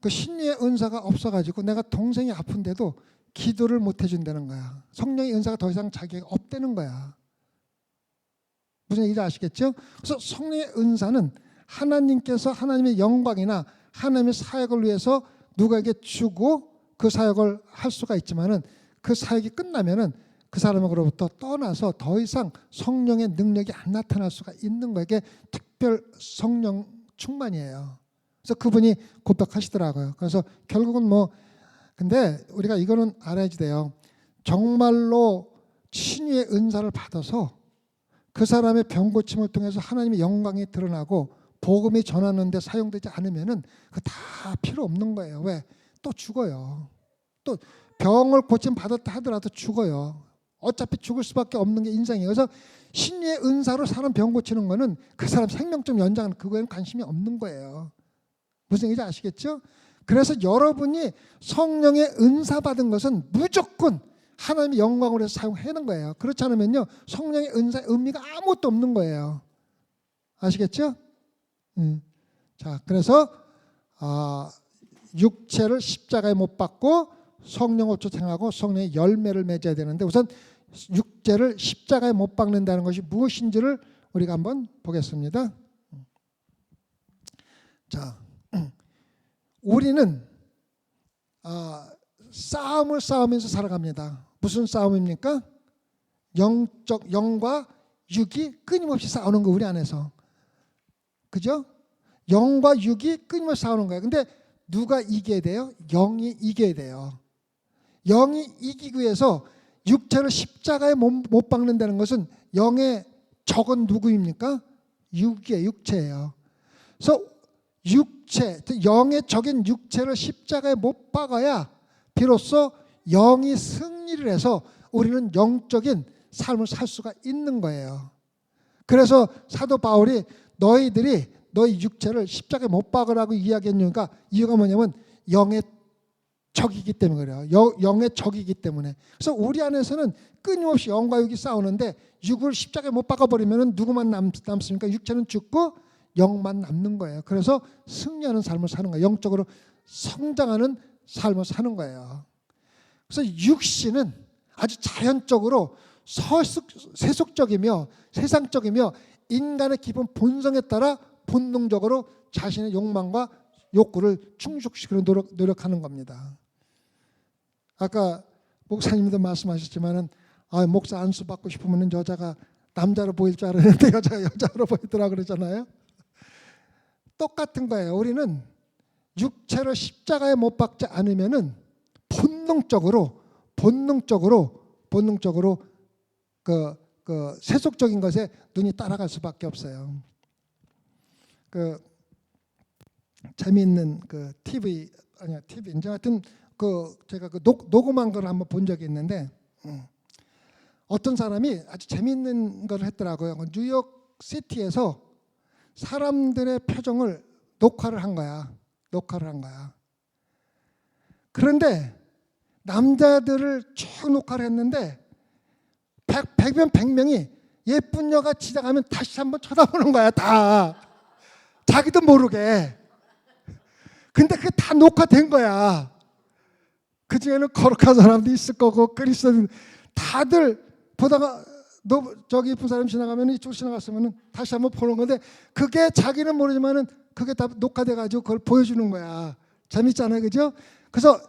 그 신유의 은사가 없어가지고 내가 동생이 아픈데도 기도를 못 해준다는 거야. 성령의 은사가 더 이상 자기가 없다는 거야. 무슨 얘기인지 아시겠죠? 그래서 성령의 은사는 하나님께서 하나님의 영광이나 하나님의 사역을 위해서 누구에게 주고 그 사역을 할 수가 있지만은 그 사역이 끝나면은 그 사람으로부터 떠나서 더 이상 성령의 능력이 안 나타날 수가 있는 거예요. 이게 특별 성령 충만이에요. 그래서 그분이 고백하시더라고요. 그래서 결국은 근데 우리가 이거는 알아야지 돼요. 정말로 신유의 은사를 받아서 그 사람의 병 고침을 통해서 하나님의 영광이 드러나고 복음이 전하는데 사용되지 않으면은 그 다 필요 없는 거예요. 왜? 또 죽어요. 또 병을 고침 받았다 하더라도 죽어요. 어차피 죽을 수밖에 없는 게 인생이에요. 그래서 신유의 은사로 사람 병 고치는 거는 그 사람 생명 좀 연장하는 그거에는 관심이 없는 거예요. 무슨 얘기인지 아시겠죠? 그래서 여러분이 성령의 은사 받은 것은 무조건 하나님의 영광으로 해서 사용하는 거예요. 그렇지 않으면요 성령의 은사의 의미가 아무것도 없는 거예요. 아시겠죠? 자, 그래서 육체를 십자가에 못 박고 성령을 쫓아가고 성령의 열매를 맺어야 되는데, 우선 육체를 십자가에 못 박는다는 것이 무엇인지를 우리가 한번 보겠습니다. 자, 우리는 싸움을 싸우면서 살아갑니다. 무슨 싸움입니까? 영과 육이 끊임없이 싸우는 거, 우리 안에서. 그죠? 영과 육이 끊임없이 싸우는 거예요. 근데 누가 이겨야 돼요? 영이 이겨야 돼요. 영이 이기기 위해서 육체를 십자가에 못 박는다는 것은 영의 적은 누구입니까? 육체예요. 그래서 영의 적인 육체를 십자가에 못 박아야 비로소 영이 승리를 해서 우리는 영적인 삶을 살 수가 있는 거예요. 그래서 사도 바울이 너희 육체를 십자가에 못 박으라고 이야기했으니까 이유가 뭐냐면 영의 적이기 때문에 그래요. 영의 적이기 때문에. 그래서 우리 안에서는 끊임없이 영과 육이 싸우는데 육을 십자가에 못 박아버리면 누구만 남습니까? 육체는 죽고 영만 남는 거예요. 그래서 승리하는 삶을 사는 거예요. 영적으로 성장하는 삶을 사는 거예요. 그래서 육신은 아주 자연적으로 세속적이며 세상적이며 인간의 기본 본성에 따라 본능적으로 자신의 욕망과 욕구를 충족시키려고 노력하는 겁니다. 아까 목사님도 말씀하셨지만은 목사 안수 받고 싶으면 여자가 남자로 보일 줄 알았는데 여자가 여자로 보이더라 그러잖아요. 똑같은 거예요. 우리는 육체를 십자가에 못 박지 않으면은 본능적으로 그 세속적인 것에 눈이 따라갈 수밖에 없어요. 그 재미있는 그 TV 아니야 TV인지 하여튼 그 제가 그 녹음한 걸 한번 본 적이 있는데 어떤 사람이 아주 재미있는 걸 했더라고요. 뉴욕 시티에서 사람들의 표정을 녹화를 한 거야. 그런데 남자들을 쭉 녹화를 했는데 100명 100명이 예쁜 여가 지나가면 다시 한번 쳐다보는 거야. 다 자기도 모르게. 근데 그게 다 녹화된 거야. 그 중에는 거룩한 사람도 있을 거고 그리스도인 다들 보다가 너 저기 예쁜 사람 지나가면 이쪽 지나갔으면 다시 한번 보는 건데 그게 자기는 모르지만은 그게 다 녹화돼 가지고 그걸 보여주는 거야. 재밌잖아요, 그죠? 그래서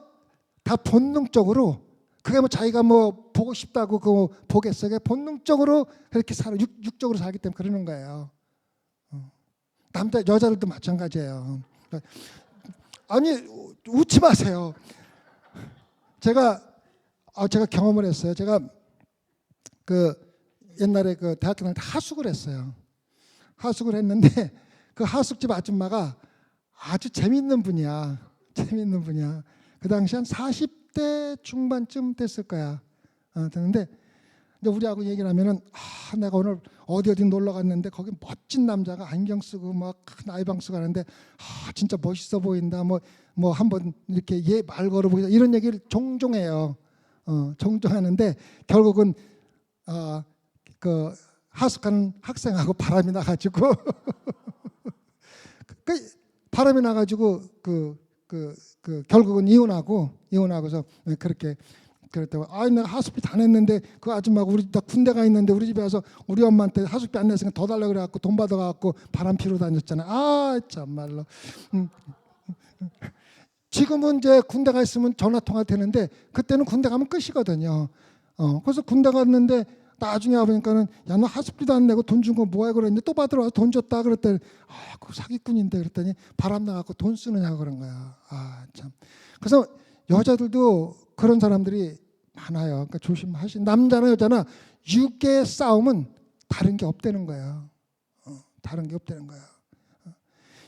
다 본능적으로 그게 뭐 자기가 뭐 보고 싶다고 그거 보겠어? 그게 본능적으로 그렇게 살아 육적으로 살기 때문에 그러는 거예요. 남자 여자들도 마찬가지예요. 아니 웃지 마세요. 제가 경험을 했어요. 제가 그 옛날에 그 대학교 다닐 때 하숙을 했어요. 하숙을 했는데 그 하숙집 아줌마가 아주 재밌는 분이야. 그 당시 한 40대 중반쯤 됐을 거야. 됐는데 우리하고 얘기를 하면은 내가 오늘 어디 놀러 갔는데 거기 멋진 남자가 안경 쓰고 막 나이방 쓰고 하는데 진짜 멋있어 보인다. 뭐 한번 이렇게 얘 말 걸어보자 이런 얘기를 종종 해요. 종종 하는데 결국은 그 하숙하는 학생하고 바람이 나가지고 바람이 나가지고 결국은 이혼하고서 그렇게 그랬다고. 내가 하숙비 다 냈는데 그 아줌마가 우리 다 군대 가 있는데 우리 집에 와서 우리 엄마한테 하숙비 안 냈으니까 더 달라고 그래갖고 돈 받아갖고 바람 피러 다녔잖아. 참말로. 지금은 이제 군대 가 있으면 전화 통화 되는데 그때는 군대 가면 끝이거든요. 그래서 군대 갔는데 나중에 와보니까는 야 너 하숙비도 안 내고 돈 준 거 뭐야 그랬는데 또 받으러 와서 돈 줬다 그랬더니 그 사기꾼인데 그랬더니 바람 나갖고 돈 쓰느냐고 그런 거야. 참. 그래서 여자들도 그런 사람들이 많아요. 그러니까 조심하시. 남자나 여자나 육의 싸움은 다른 게 없다는 거예요. 다른 게 없다는 거예요.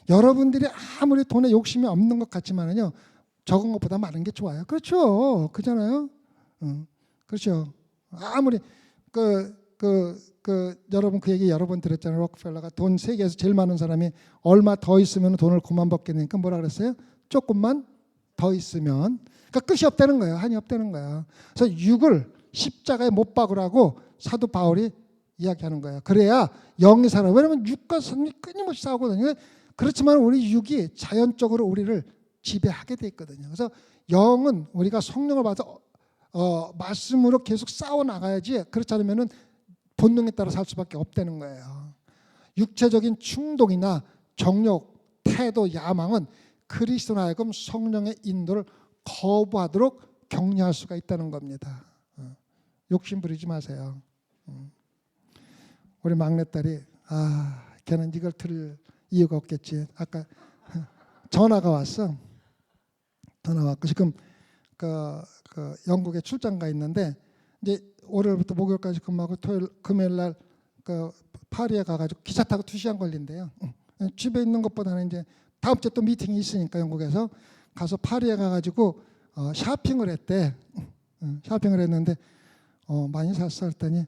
여러분들이 아무리 돈에 욕심이 없는 것 같지만은요 적은 것보다 많은 게 좋아요. 그렇죠, 그잖아요. 그렇죠. 아무리 여러분 그 얘기 여러 번 들었잖아요. 록펠러가 돈 세계에서 제일 많은 사람이 얼마 더 있으면 돈을 그만 벌겠으니까 뭐라 그랬어요? 조금만 더 있으면. 그러니까 끝이 없다는 거예요. 한이 없다는 거예요. 그래서 육을 십자가에 못 박으라고 사도 바울이 이야기하는 거예요. 그래야 영이 살아요. 왜냐하면 육과 성이 끊임없이 싸우거든요. 그렇지만 우리 육이 자연적으로 우리를 지배하게 돼 있거든요. 그래서 영은 우리가 성령을 받아서 말씀으로 계속 싸워 나가야지. 그렇지 않으면은 본능에 따라 살 수밖에 없다는 거예요. 육체적인 충동이나 정욕, 태도, 야망은 그리스도로 하여금 성령의 인도를 거부하도록 격려할 수가 있다는 겁니다. 욕심 부리지 마세요. 우리 막내딸이 걔는 이걸 들을 이유가 없겠지. 아까 전화가 왔어. 전화 왔고 지금 그 영국에 출장 가 있는데 이제 월요일부터 목요일까지 근무하고 금요일 날 그 파리에 가가지고 기차 타고 2시간 걸린대요. 집에 있는 것보다는 이제 다음 주에 또 미팅이 있으니까 영국에서 가서 파리에 가가지고 쇼핑을 했대. 쇼핑을 했는데 많이 샀어. 그랬더니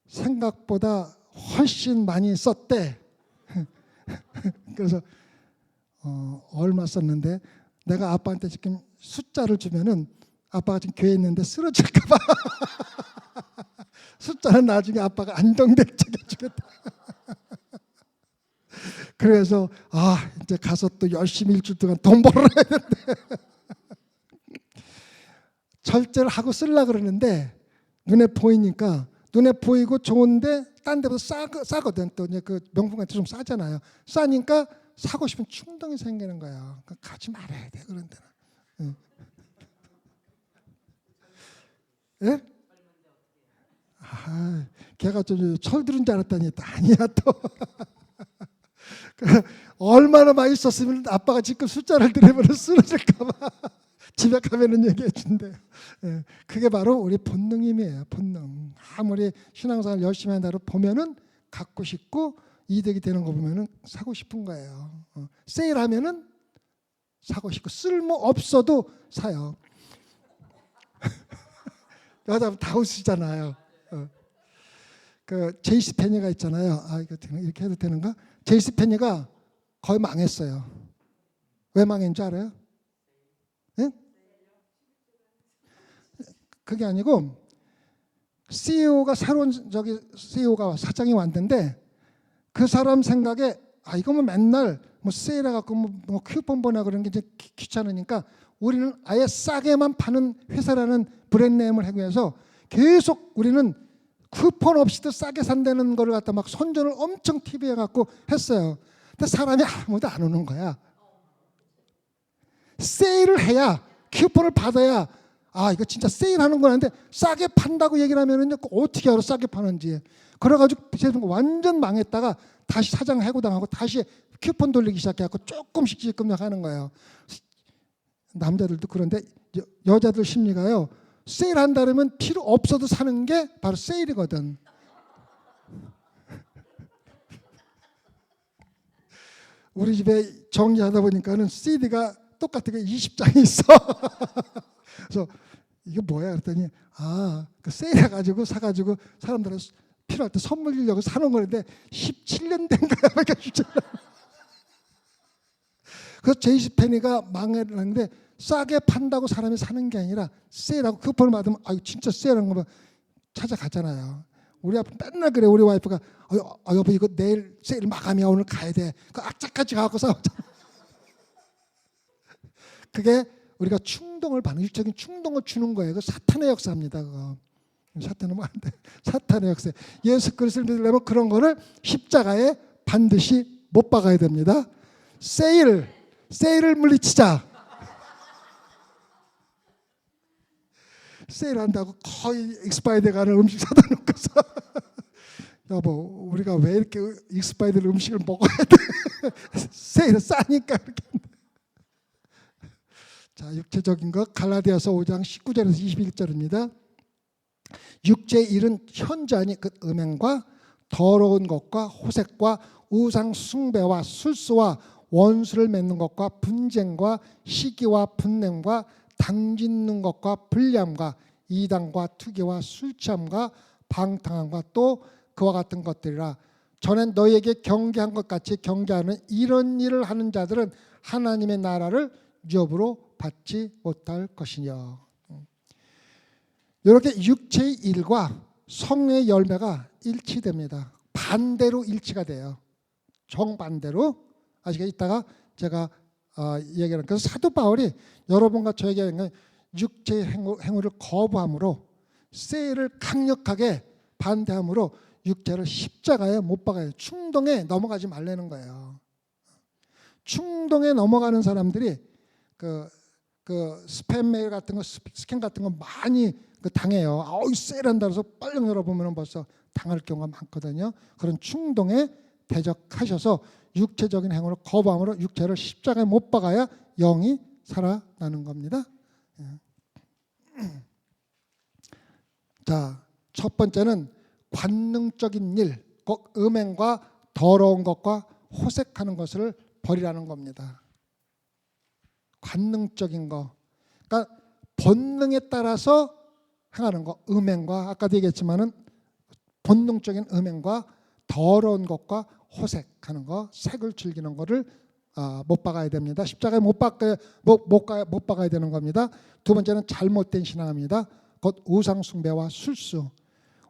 생각보다 훨씬 많이 썼대. 그래서 얼마 썼는데 내가 아빠한테 지금 숫자를 주면은 아빠가 지금 교회에 있는데 쓰러질까 봐 숫자는 나중에 아빠가 안정되게 해주겠다. 그래서 이제 가서 또 열심히 일주일 동안 돈 벌어야 되는데 절제를 하고 쓰려고 그러는데 눈에 보이니까 눈에 보이고 좋은데 딴 데보다 싸거든. 또 이제 그 명품 같은 좀 싸잖아요. 싸니까 사고 싶은 충동이 생기는 거야. 그러니까 가지 말아야 돼 그런 데는. 예? 걔가 좀 철들은 줄 알았더니 아니야 또. 얼마나 많이 썼으면 아빠가 지금 숫자를 들으면 쓰러질까봐 집에 가면은 얘기해 준대. 그게 바로 우리 본능임이에요. 본능. 아무리 신앙생활 열심히 한다고 보면은 갖고 싶고 이득이 되는 거 보면은 사고 싶은 거예요. 세일하면은 사고 싶고 쓸모 없어도 사요. 여자분 다 웃으시잖아요. 그 제이씨 페니가 있잖아요. 이거 이렇게 해도 되는가? 제이씨 페니가 거의 망했어요. 왜 망했는 줄 알아요? 네? 그게 아니고 CEO가 새로운 CEO가 사장이 왔는데 그 사람 생각에 이거 뭐 맨날 뭐 세일해갖고 뭐 쿠폰 보내 그런 게 이제 귀찮으니까 우리는 아예 싸게만 파는 회사라는 브랜드네임을 하기 위해서 계속 우리는 쿠폰 없이도 싸게 산다는 거를 갖다 막 선전을 엄청 TV에 갖고 했어요. 근데 사람이 아무도 안 오는 거야. 세일을 해야 쿠폰을 받아야 이거 진짜 세일하는 거는데 싸게 판다고 얘기를 하면은 어떻게 알아 싸게 파는지. 그래가지고 완전 망했다가 다시 사장 해고당하고 다시 쿠폰 돌리기 시작해갖고 조금씩 하는 거예요. 남자들도 그런데 여자들 심리가요. 세일한다 그러면 필요 없어도 사는 게 바로 세일이거든. 우리 집에 정리하다 보니까는 CD가 똑같은 게 20장이 있어. 그래서 이게 뭐야 그랬더니 그 세일해가지고 사가지고 사람들은 필요할 때 선물 주려고 사놓은 건데 17년 된 거야. 그러니까 그래서 제이씨 페니가 망했는데 싸게 판다고 사람이 사는 게 아니라 세일하고 쿠폰을 받으면 진짜 세일한 거면 찾아가잖아요. 우리 아빠 맨날 그래. 우리 와이프가 여보 이거 내일 세일 마감이야 오늘 가야 돼. 그 악착같이 가갖고 싸우잖아. 그게 우리가 충동을 받는 일적인 충동을 주는 거예요. 그 사탄의 역사입니다. 그거. 사탄은 뭐 안 돼. 사탄의 역사. 예수 그리스도를 믿으려면 그런 거를 십자가에 반드시 못 박아야 됩니다. 세일을 물리치자. 세일한다고 거의 익스파이드 가는 음식 사다 놓고서 여보 우리가 왜 이렇게 익스파이드 음식을 먹어야 돼? 세일 싸니까 이렇게. 자, 육체적인 것 갈라디아서 5장 19절에서 21절입니다. 육체의 일은 현저하니 그 음행과 더러운 것과 호색과 우상 숭배와 술수와 원수를 맺는 것과 분쟁과 시기와 분냄과 당짓는 것과 불량과 이단과 투기와 술취함과 방탕함과 또 그와 같은 것들이라. 전에 너희에게 경계한 것 같이 경계하는 이런 일을 하는 자들은 하나님의 나라를 유업으로 받지 못할 것이냐. 이렇게 육체의 일과 성령의 열매가 일치됩니다. 반대로 일치가 돼요. 정반대로. 아시겠죠? 이따가 제가 얘기하는. 그래서 사도 바울이 여러분과 저에게 하는 육체의 행위를 거부함으로 세일을 강력하게 반대함으로 육체를 십자가에 못 박아요. 충동에 넘어가지 말라는 거예요. 충동에 넘어가는 사람들이 그 스팸 메일 같은 거 스캔 같은 거 많이 당해요. 세일한다 해서 빨리 열어보면 벌써 당할 경우가 많거든요. 그런 충동에 대적하셔서 육체적인 행위를 거부함으로 육체를 십자가에 못 박아야 영이 살아나는 겁니다. 자, 첫 번째는 관능적인 일, 곧 음행과 더러운 것과 호색하는 것을 버리라는 겁니다. 관능적인 거, 그러니까 본능에 따라서 행하는 거, 음행과 아까도 얘기했지만은 본능적인 음행과 더러운 것과 호색하는 거, 색을 즐기는 거를 못 박아야 됩니다. 십자가에 못 박아야 되는 겁니다. 두 번째는 잘못된 신앙입니다. 곧 우상 숭배와 술수.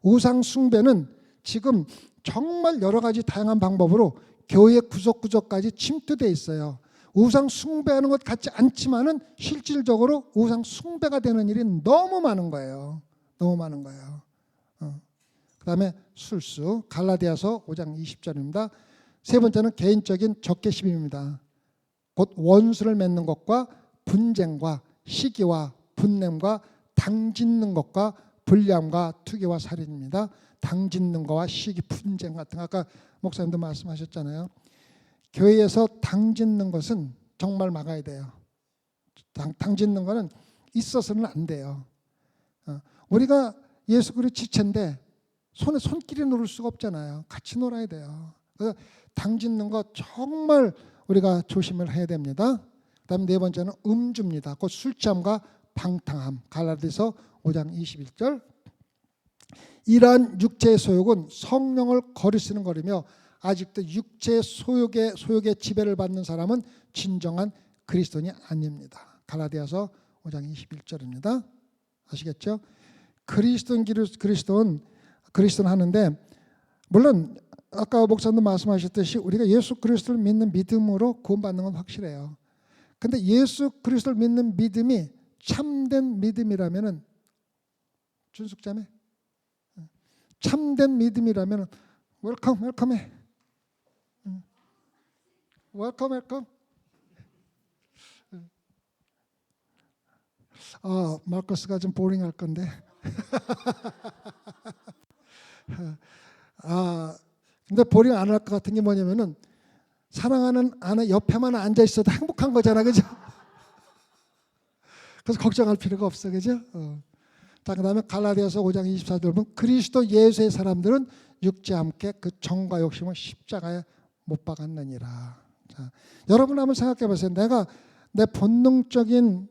우상 숭배는 지금 정말 여러 가지 다양한 방법으로 교회 구석구석까지 침투돼 있어요. 우상 숭배하는 것 같지 않지만은 실질적으로 우상 숭배가 되는 일이 너무 많은 거예요. 너무 많은 거예요. 그다음에 술수, 갈라디아서 5장 20절입니다. 세 번째는 개인적인 적개심입니다. 곧 원수를 맺는 것과 분쟁과 시기와 분냄과 당짓는 것과 불량과 투기와 살인입니다. 당짓는 거와 시기, 분쟁 같은 거 아까 목사님도 말씀하셨잖아요. 교회에서 당짓는 것은 정말 막아야 돼요. 당짓는 거는 있어서는 안 돼요. 우리가 예수 그리스도 지체인데 손에 손길이 놓을 수가 없잖아요. 같이 놀아야 돼요. 그래서 당짓는 거 정말 우리가 조심을 해야 됩니다. 그다음 네 번째는 음주입니다. 곧 술 취함과 방탕함. 갈라디아서 5장 21절. 이러한 육체의 소욕은 성령을 거르시는 거리며 아직도 육체의 소욕의 지배를 받는 사람은 진정한 그리스도인이 아닙니다. 갈라디아서 5장 21절입니다. 아시겠죠? 그리스도인 하는데 물론 아까 목사님도 말씀하셨듯이 우리가 예수 그리스도를 믿는 믿음으로 구원받는 건 확실해요. 근데 예수 그리스도를 믿는 믿음이 참된 믿음이라면은 준숙자매 참된 믿음이라면 웰컴해 웰컴. 마커스가 좀 보링할 건데. 근데 보링 안 할 것 같은 게 뭐냐면은 사랑하는 아내 옆에만 앉아 있어도 행복한 거잖아, 그죠? 그래서 걱정할 필요가 없어, 그죠? 자, 그다음에 갈라디아서 5장 24절 보면 그리스도 예수의 사람들은 육체와 함께 그 정과 욕심을 십자가에 못 박았느니라. 자, 여러분 한번 생각해 보세요. 내가 내 본능적인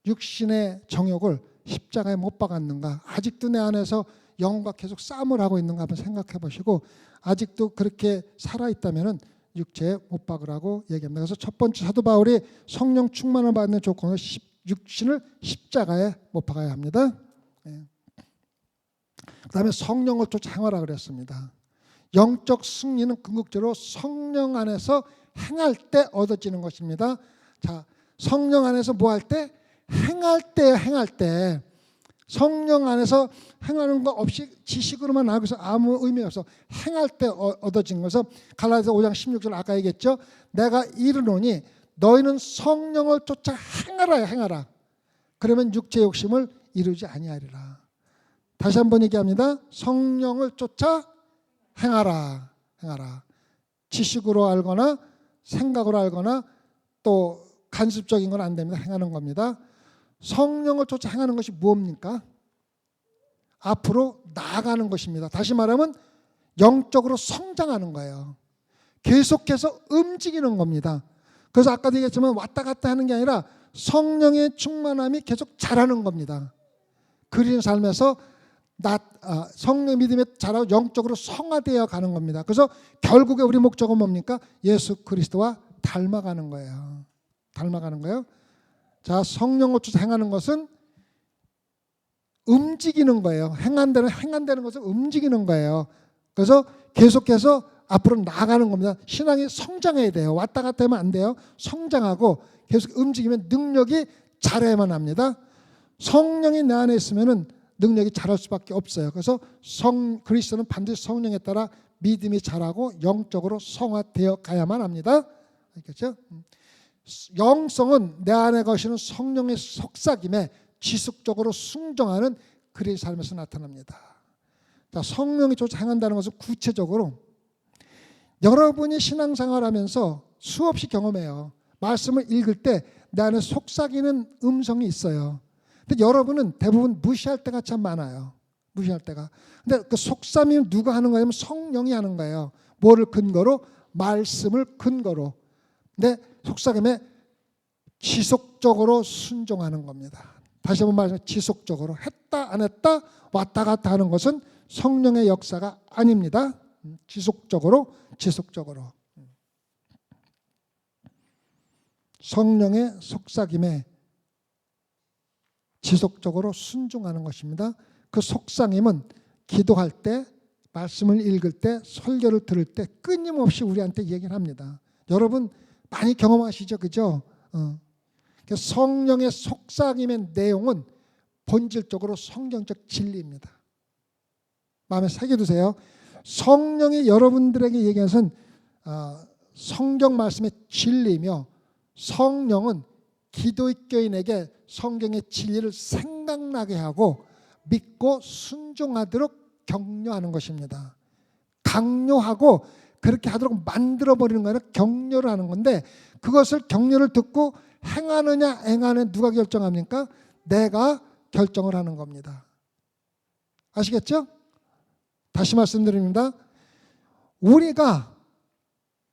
육신의 정욕을 십자가에 못 박았는가? 아직도 내 안에서 영과 계속 싸움을 하고 있는가 한번 생각해 보시고 아직도 그렇게 살아있다면 육체에 못 박으라고 얘기합니다. 그래서 첫 번째 사도 바울이 성령 충만을 받는 조건은 육신을 십자가에 못 박아야 합니다. 그 다음에 성령을 쫓아 행하라 그랬습니다. 영적 승리는 궁극적으로 성령 안에서 행할 때 얻어지는 것입니다. 자, 성령 안에서 뭐 할 때? 행할 때 성령 안에서 행하는 거 없이 지식으로만 알고 있어 아무 의미가 없어. 행할 때 얻어진 것은 갈라디아서 5장 16절 아까 얘기했죠. 내가 이르노니 너희는 성령을 쫓아 행하라. 그러면 육체의 욕심을 이루지 아니하리라. 다시 한번 얘기합니다. 성령을 쫓아 행하라. 지식으로 알거나 생각으로 알거나 또 간습적인 건 안 됩니다. 행하는 겁니다. 성령을 쫓아 행하는 것이 무엇입니까? 앞으로 나아가는 것입니다. 다시 말하면 영적으로 성장하는 거예요. 계속해서 움직이는 겁니다. 그래서 아까도 얘기했지만 왔다 갔다 하는 게 아니라 성령의 충만함이 계속 자라는 겁니다. 그리는 삶에서 성령 믿음에 자라고 영적으로 성화되어 가는 겁니다. 그래서 결국에 우리 목적은 뭡니까? 예수 그리스도와 닮아가는 거예요. 자, 성령을 쫓아 행하는 것은 움직이는 거예요. 행한다는 것은 움직이는 거예요. 그래서 계속해서 앞으로 나아가는 겁니다. 신앙이 성장해야 돼요. 왔다 갔다 하면 안 돼요. 성장하고 계속 움직이면 능력이 자라야만 합니다. 성령이 내 안에 있으면은 능력이 자랄 수밖에 없어요. 그래서 그리스도는 반드시 성령에 따라 믿음이 자라고 영적으로 성화되어 가야만 합니다. 알겠죠? 영성은 내 안에 거시는 성령의 속삭임에 지속적으로 순종하는 그리스도의 삶에서 나타납니다. 자, 성령이 쫓아 행한다는 것은 구체적으로 여러분이 신앙생활하면서 수없이 경험해요. 말씀을 읽을 때 내 안에 속삭이는 음성이 있어요. 근데 여러분은 대부분 무시할 때가 참 많아요. 무시할 때가. 근데 그 속삭임을 누가 하는 거냐면 성령이 하는 거예요. 뭐를 근거로? 말씀을 근거로. 근데 속삭임에 지속적으로 순종하는 겁니다. 다시 한번 말하면 지속적으로 했다 안 했다 왔다 갔다 하는 것은 성령의 역사가 아닙니다. 지속적으로 성령의 속삭임에 지속적으로 순종하는 것입니다. 그 속삭임은 기도할 때, 말씀을 읽을 때, 설교를 들을 때 끊임없이 우리한테 얘기를 합니다. 여러분 많이 경험하시죠, 그죠? 성령의 속삭임의 내용은 본질적으로 성경적 진리입니다. 마음에 새겨두세요. 성령이 여러분들에게 얘기하는 것은 성경 말씀의 진리이며 성령은 기독교인에게 성경의 진리를 생각나게 하고 믿고 순종하도록 격려하는 것입니다. 강요하고 그렇게 하도록 만들어버리는 거 아니라 격려를 하는 건데 그것을 격려를 듣고 행하느냐 행하느냐 누가 결정합니까? 내가 결정을 하는 겁니다. 아시겠죠? 다시 말씀드립니다. 우리가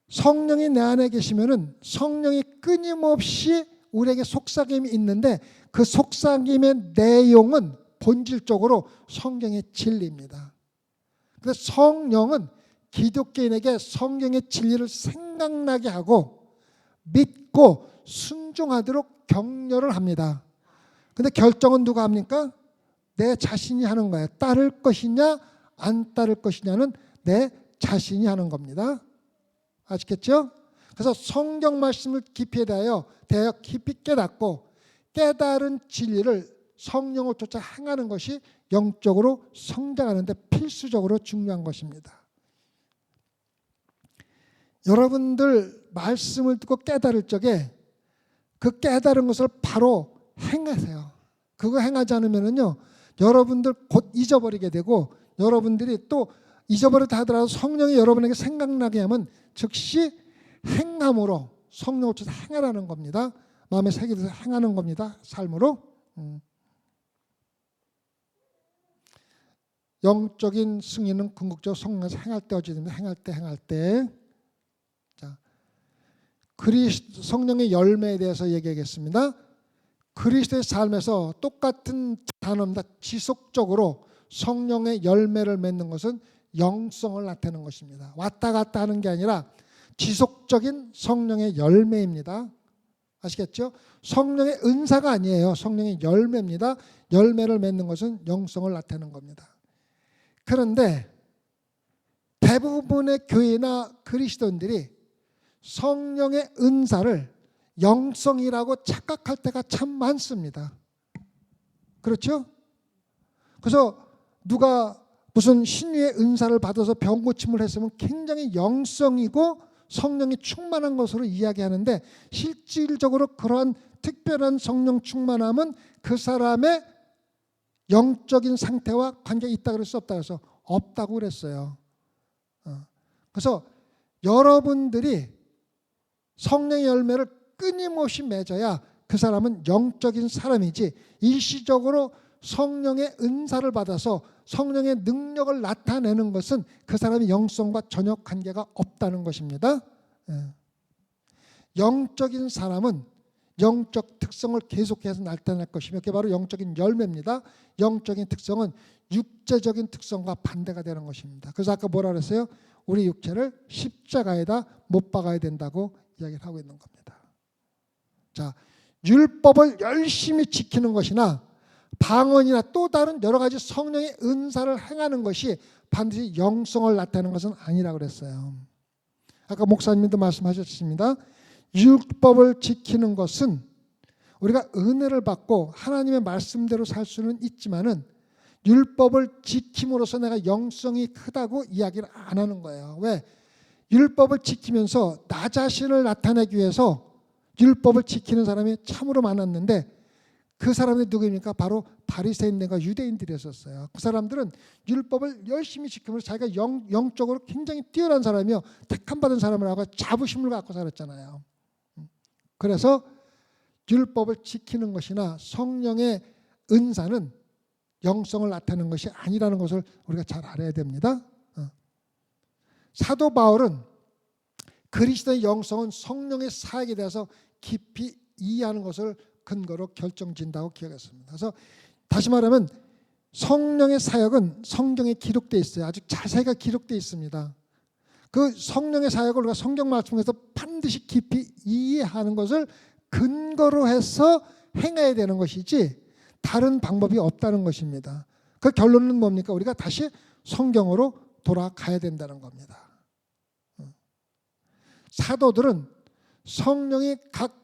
성령이 내 안에 계시면은 성령이 끊임없이 우리에게 속삭임이 있는데 그 속삭임의 내용은 본질적으로 성경의 진리입니다. 그래서 성령은 기독교인에게 성경의 진리를 생각나게 하고 믿고 순종하도록 격려를 합니다. 근데 결정은 누가 합니까? 내 자신이 하는 거예요. 따를 것이냐 안 따를 것이냐는 내 자신이 하는 겁니다. 아시겠죠? 그래서 성경 말씀을 깊이 대하여 깊이 깨닫고 깨달은 진리를 성령을 쫓아 행하는 것이 영적으로 성장하는 데 필수적으로 중요한 것입니다. 여러분들 말씀을 듣고 깨달을 적에 그 깨달은 것을 바로 행하세요. 그거 행하지 않으면요, 여러분들 곧 잊어버리게 되고 여러분들이 또 잊어버렸다 하더라도 성령이 여러분에게 생각나게 하면 즉시 행함으로 성령을 통해서 행하라는 겁니다. 마음에 새기면서 행하는 겁니다. 삶으로. 영적인 승리는 궁극적으로 성령에서 행할 때 어찌 됩니다. 행할 때. 자, 성령의 열매에 대해서 얘기하겠습니다. 그리스도의 삶에서 똑같은 단어입니다. 지속적으로 성령의 열매를 맺는 것은 영성을 나타내는 것입니다. 왔다 갔다 하는 게 아니라 지속적인 성령의 열매입니다. 아시겠죠? 성령의 은사가 아니에요. 성령의 열매입니다. 열매를 맺는 것은 영성을 나타내는 겁니다. 그런데 대부분의 교회나 그리스도인들이 성령의 은사를 영성이라고 착각할 때가 참 많습니다. 그렇죠? 그래서 누가 무슨 신유의 은사를 받아서 병 고침을 했으면 굉장히 영성이고 성령이 충만한 것으로 이야기하는데 실질적으로 그러한 특별한 성령 충만함은 그 사람의 영적인 상태와 관계가 있다 그럴 수 없다 그래서 없다고 그랬어요. 그래서 여러분들이 성령의 열매를 끊임없이 맺어야 그 사람은 영적인 사람이지 일시적으로 성령의 은사를 받아서 성령의 능력을 나타내는 것은 그 사람의 영성과 전혀 관계가 없다는 것입니다. 영적인 사람은 영적 특성을 계속해서 나타낼 것이며 그게 바로 영적인 열매입니다. 영적인 특성은 육체적인 특성과 반대가 되는 것입니다. 그래서 아까 뭐라 그랬어요? 우리 육체를 십자가에다 못 박아야 된다고 이야기를 하고 있는 겁니다. 자, 율법을 열심히 지키는 것이나 방언이나 또 다른 여러 가지 성령의 은사를 행하는 것이 반드시 영성을 나타내는 것은 아니라고 그랬어요. 아까 목사님도 말씀하셨습니다. 율법을 지키는 것은 우리가 은혜를 받고 하나님의 말씀대로 살 수는 있지만은 율법을 지킴으로써 내가 영성이 크다고 이야기를 안 하는 거예요. 왜? 율법을 지키면서 나 자신을 나타내기 위해서 율법을 지키는 사람이 참으로 많았는데 그 사람들이 누구입니까? 바로 바리새인들과 유대인들이었어요. 그 사람들은 율법을 열심히 지키면서 자기가 영적으로 굉장히 뛰어난 사람이요, 택함받은 사람을 하고 자부심을 갖고 살았잖아요. 그래서 율법을 지키는 것이나 성령의 은사는 영성을 나타내는 것이 아니라는 것을 우리가 잘 알아야 됩니다. 사도 바울은 그리스도의 영성은 성령의 사역에 대해서 깊이 이해하는 것을 근거로 결정진다고 기억했습니다. 그래서 다시 말하면 성령의 사역은 성경에 기록되어 있어요. 아주 자세하게 기록되어 있습니다. 그 성령의 사역을 우리가 성경 말씀에서 반드시 깊이 이해하는 것을 근거로 해서 행해야 되는 것이지 다른 방법이 없다는 것입니다. 그 결론은 뭡니까? 우리가 다시 성경으로 돌아가야 된다는 겁니다. 사도들은 성령이 각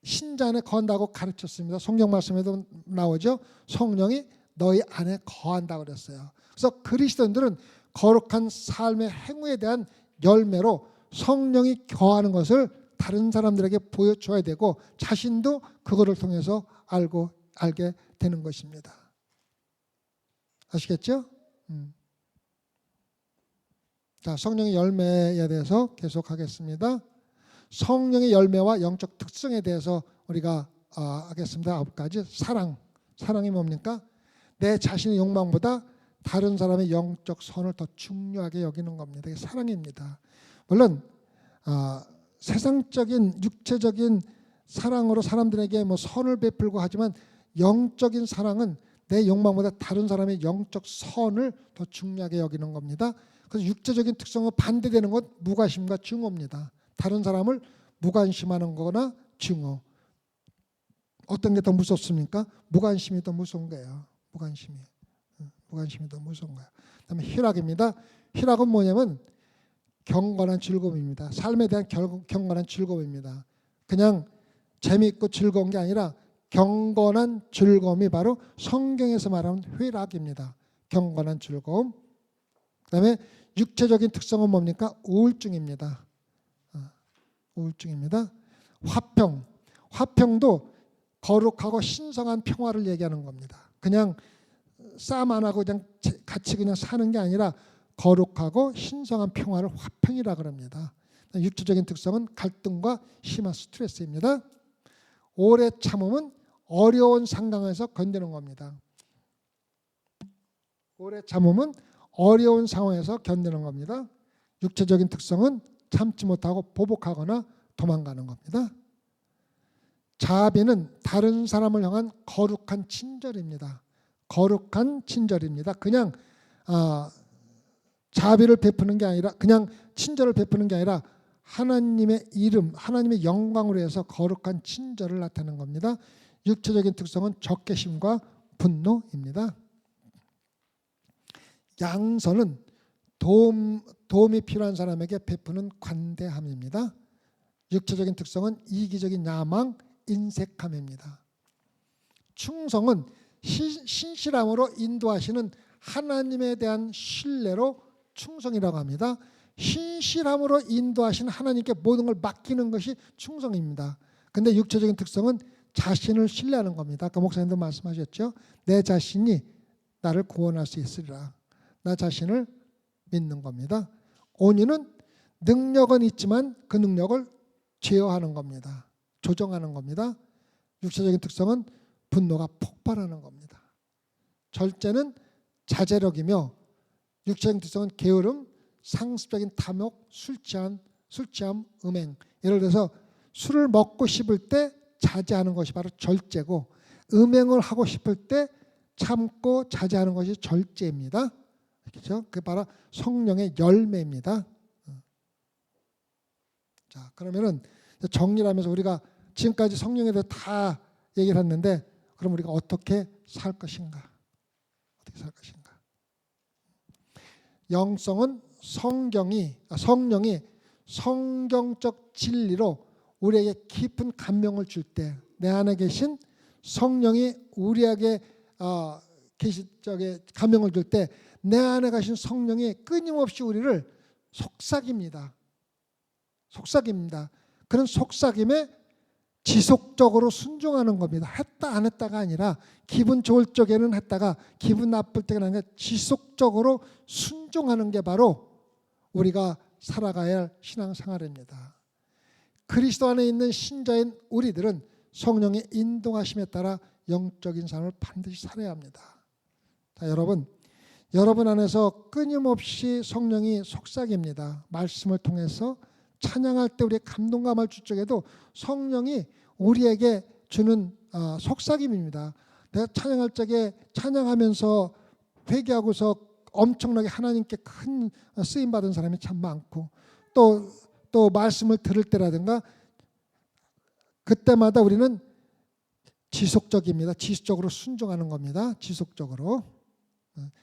신자 안에 거한다고 가르쳤습니다. 성경 말씀에도 나오죠. 성령이 너희 안에 거한다고 그랬어요. 그래서 그리스도인들은 거룩한 삶의 행위에 대한 열매로 성령이 거하는 것을 다른 사람들에게 보여줘야 되고 자신도 그거를 통해서 알게 되는 것입니다. 아시겠죠? 자, 성령의 열매에 대해서 계속하겠습니다. 성령의 열매와 영적 특성에 대해서 우리가 하겠습니다. 9가지. 사랑이 뭡니까? 내 자신의 욕망보다 다른 사람의 영적 선을 더 중요하게 여기는 겁니다. 이게 사랑입니다. 물론 세상적인 육체적인 사랑으로 사람들에게 뭐 선을 베풀고 하지만 영적인 사랑은 내 욕망보다 다른 사람의 영적 선을 더 중요하게 여기는 겁니다. 그래서 육체적인 특성과 반대되는 것 무관심과 증오입니다. 다른 사람을 무관심하는 거나 증오. 어떤 게 더 무섭습니까? 무관심이 더 무서운 거예요. 무관심이 더 무서운 거예요. 그다음에 희락입니다. 희락은 뭐냐면 경건한 즐거움입니다. 삶에 대한 경건한 즐거움입니다. 그냥 재미있고 즐거운 게 아니라 경건한 즐거움이 바로 성경에서 말하는 희락입니다. 경건한 즐거움. 그다음에 육체적인 특성은 뭡니까? 우울증입니다. 우울증입니다. 화평도 거룩하고 신성한 평화를 얘기하는 겁니다. 그냥 싸움 안 하고 그냥 같이 그냥 사는 게 아니라 거룩하고 신성한 평화를 화평이라 그럽니다. 육체적인 특성은 갈등과 심한 스트레스입니다. 오래 참음은 어려운 상황에서 견디는 겁니다. 오래 참음은 어려운 상황에서 견디는 겁니다. 육체적인 특성은 참지 못하고 보복하거나 도망가는 겁니다. 자비는 다른 사람을 향한 거룩한 친절입니다. 거룩한 친절입니다. 그냥 자비를 베푸는 게 아니라 그냥 친절을 베푸는 게 아니라 하나님의 이름, 하나님의 영광으로 해서 거룩한 친절을 나타내는 겁니다. 육체적인 특성은 적개심과 분노입니다. 양선은 도움이 필요한 사람에게 베푸는 관대함입니다. 육체적인 특성은 이기적인 야망, 인색함입니다. 충성은 신실함으로 인도하시는 하나님에 대한 신뢰로 충성이라고 합니다. 신실함으로 인도하시는 하나님께 모든 걸 맡기는 것이 충성입니다. 근데 육체적인 특성은 자신을 신뢰하는 겁니다. 아까 목사님도 말씀하셨죠. 내 자신이 나를 구원할 수 있으리라. 나 자신을 믿는 겁니다. 온유는 능력은 있지만 그 능력을 제어하는 겁니다. 조정하는 겁니다. 육체적인 특성은 분노가 폭발하는 겁니다. 절제는 자제력이며 육체적인 특성은 게으름, 상습적인 탐욕, 술 취함, 음행. 예를 들어서 술을 먹고 싶을 때 자제하는 것이 바로 절제고 음행을 하고 싶을 때 참고 자제하는 것이 절제입니다. 그렇죠? 그게 바로 성령의 열매입니다. 자, 그러면은 정리를 하면서 우리가 지금까지 성령에 대해 다 얘기를 했는데 그럼 우리가 어떻게 살 것인가? 어떻게 살 것인가? 영성은 성령이 성경적 진리로 우리에게 깊은 감명을 줄 때 내 안에 계신 성령이 우리에게 감명을 줄 때 내 안에 가신 성령이 끊임없이 우리를 속삭입니다. 그런 속삭임에 지속적으로 순종하는 겁니다. 했다 안 했다가 아니라 기분 좋을 적에는 했다가 기분 나쁠 때는 아니라 지속적으로 순종하는 게 바로 우리가 살아가야 할 신앙생활입니다. 그리스도 안에 있는 신자인 우리들은 성령의 인도하심에 따라 영적인 삶을 반드시 살아야 합니다. 자, 여러분 안에서 끊임없이 성령이 속삭입니다. 말씀을 통해서 찬양할 때 우리의 감동감을 줄 적에도 성령이 우리에게 주는 속삭임입니다. 내가 찬양할 적에 찬양하면서 회개하고서 엄청나게 하나님께 큰 쓰임 받은 사람이 참 많고 또 말씀을 들을 때라든가 그때마다 우리는 지속적입니다. 지속적으로 순종하는 겁니다. 지속적으로.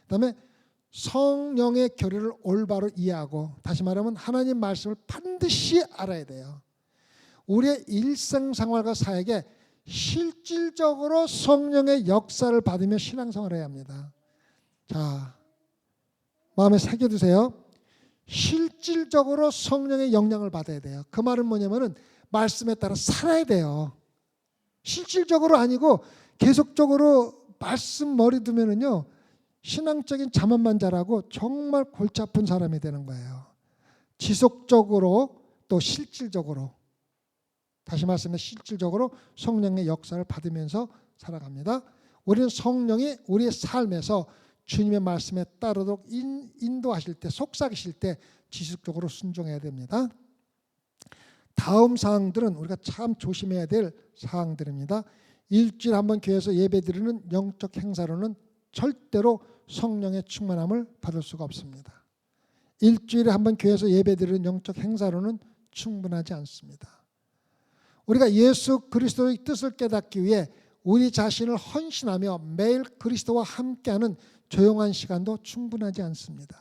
그다음에 성령의 교리를 올바로 이해하고 다시 말하면 하나님 말씀을 반드시 알아야 돼요. 우리의 일상생활과 사역에 실질적으로 성령의 역사를 받으며 신앙생활을 해야 합니다. 자, 마음에 새겨두세요. 실질적으로 성령의 영향을 받아야 돼요. 그 말은 뭐냐면은 말씀에 따라 살아야 돼요. 실질적으로 아니고 계속적으로 말씀 머리 두면은요 신앙적인 자만만 잘하고 정말 골치 아픈 사람이 되는 거예요. 지속적으로 또 실질적으로 다시 말씀해 실질적으로 성령의 역사를 받으면서 살아갑니다. 우리는 성령이 우리의 삶에서 주님의 말씀에 따르도록 인도하실 때, 속삭이실 때 지속적으로 순종해야 됩니다. 다음 사항들은 우리가 참 조심해야 될 사항들입니다. 일주일에 한 번 교회에서 예배드리는 영적 행사로는 절대로 성령의 충만함을 받을 수가 없습니다. 일주일에 한 번 교회에서 예배드리는 영적 행사로는 충분하지 않습니다. 우리가 예수 그리스도의 뜻을 깨닫기 위해 우리 자신을 헌신하며 매일 그리스도와 함께하는 조용한 시간도 충분하지 않습니다.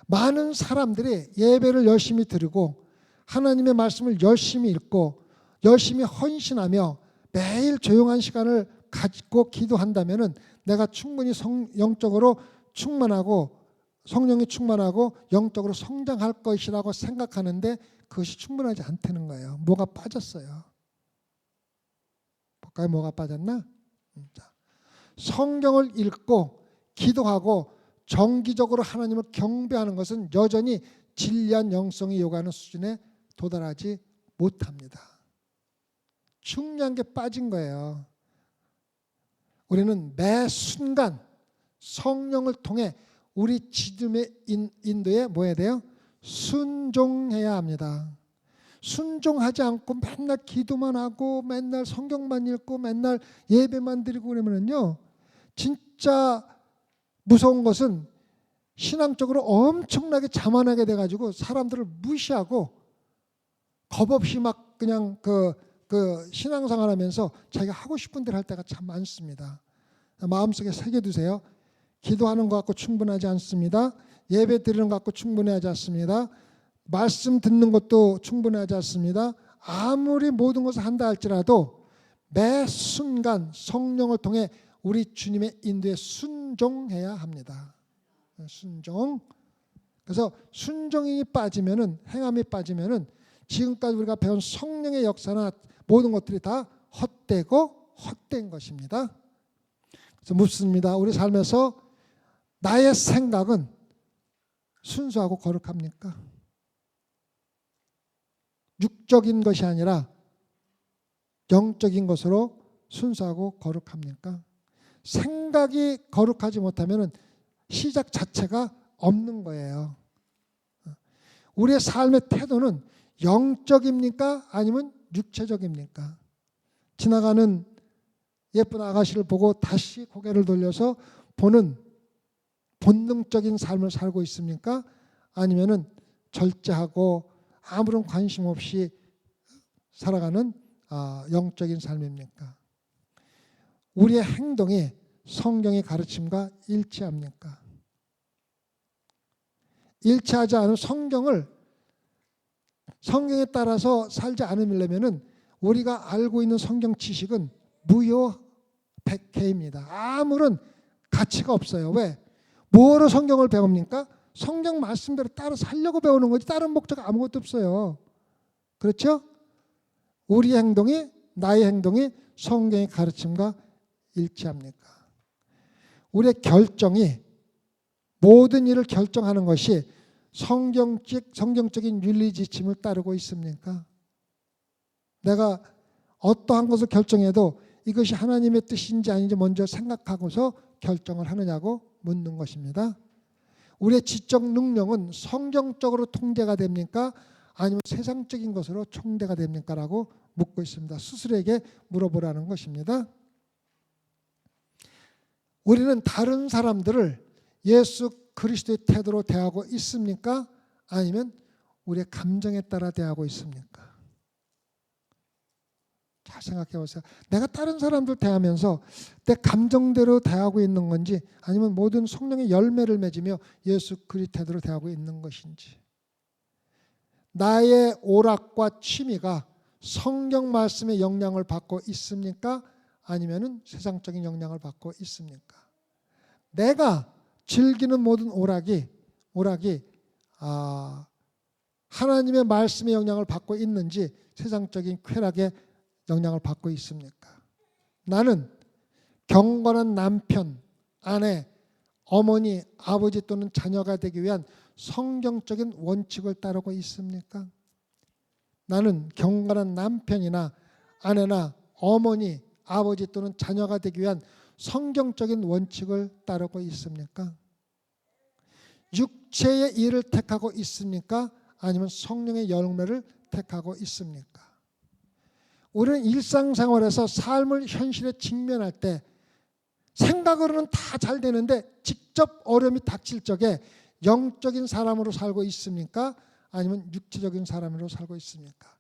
많은 사람들이 예배를 열심히 드리고 하나님의 말씀을 열심히 읽고 열심히 헌신하며 매일 조용한 시간을 가지고 기도한다면 내가 충분히 영적으로 충만하고 성령이 충만하고 영적으로 성장할 것이라고 생각하는데 그것이 충분하지 않다는 거예요. 뭐가 빠졌어요. 볼까요? 뭐가 빠졌나? 성경을 읽고 기도하고 정기적으로 하나님을 경배하는 것은 여전히 진리한 영성이 요구하는 수준에 도달하지 못합니다. 중요한 게 빠진 거예요. 우리는 매 순간 성령을 통해 우리 지금의 인도에 뭐 해야 돼요? 순종해야 합니다. 순종하지 않고 맨날 기도만 하고 맨날 성경만 읽고 맨날 예배만 드리고 그러면요, 진짜 무서운 것은 신앙적으로 엄청나게 자만하게 돼가지고 사람들을 무시하고 겁없이 막 그냥 그 신앙생활하면서 자기가 하고 싶은 대로 할 때가 참 많습니다. 마음속에 새겨두세요. 기도하는 것 갖고 충분하지 않습니다. 예배 드리는 것 갖고 충분하지 않습니다. 말씀 듣는 것도 충분하지 않습니다. 아무리 모든 것을 한다 할지라도 매 순간 성령을 통해 우리 주님의 인도에 순종해야 합니다. 순종. 그래서 순종이 빠지면은, 행함이 빠지면은 지금까지 우리가 배운 성령의 역사나 모든 것들이 다 헛되고 헛된 것입니다. 그래서 묻습니다. 우리 삶에서 나의 생각은 순수하고 거룩합니까? 육적인 것이 아니라 영적인 것으로 순수하고 거룩합니까? 생각이 거룩하지 못하면 시작 자체가 없는 거예요. 우리의 삶의 태도는 영적입니까? 아니면 육체적입니까? 지나가는 예쁜 아가씨를 보고 다시 고개를 돌려서 보는 본능적인 삶을 살고 있습니까? 아니면은 절제하고 아무런 관심 없이 살아가는 영적인 삶입니까? 우리의 행동이 성경의 가르침과 일치합니까? 일치하지 않은 성경에 따라서 살지 않으려면은 우리가 알고 있는 성경 지식은 무효백해입니다. 아무런 가치가 없어요. 왜? 뭐로 성경을 배웁니까? 성경 말씀대로 따라 살려고 배우는 거지 다른 목적 아무것도 없어요. 그렇죠? 우리의 행동이, 나의 행동이 성경의 가르침과 일치합니까? 우리의 결정이, 모든 일을 결정하는 것이 성경적인 윤리 지침을 따르고 있습니까? 내가 어떠한 것을 결정해도 이것이 하나님의 뜻인지 아닌지 먼저 생각하고서 결정을 하느냐고 묻는 것입니다. 우리의 지적 능력은 성경적으로 통제가 됩니까? 아니면 세상적인 것으로 통제가 됩니까? 라고 묻고 있습니다. 스스로에게 물어보라는 것입니다. 우리는 다른 사람들을 예수 그리스도의 태도로 대하고 있습니까? 아니면 우리의 감정에 따라 대하고 있습니까? 잘 생각해 보세요. 내가 다른 사람들 대하면서 내 감정대로 대하고 있는 건지 아니면 모든 성령의 열매를 맺으며 예수 그리스도의 태도로 대하고 있는 것인지. 나의 오락과 취미가 성경 말씀의 영향을 받고 있습니까? 아니면 세상적인 영향을 받고 있습니까? 내가 즐기는 모든 오락이 하나님의 말씀의 영향을 받고 있는지 세상적인 쾌락의 영향을 받고 있습니까? 나는 경건한 남편, 아내, 어머니, 아버지 또는 자녀가 되기 위한 성경적인 원칙을 따르고 있습니까? 나는 경건한 남편이나 아내나 어머니, 아버지 또는 자녀가 되기 위한 성경적인 원칙을 따르고 있습니까? 육체의 일을 택하고 있습니까? 아니면 성령의 열매를 택하고 있습니까? 우리는 일상생활에서 삶을 현실에 직면할 때 생각으로는 다 잘 되는데 직접 어려움이 닥칠 적에 영적인 사람으로 살고 있습니까? 아니면 육체적인 사람으로 살고 있습니까?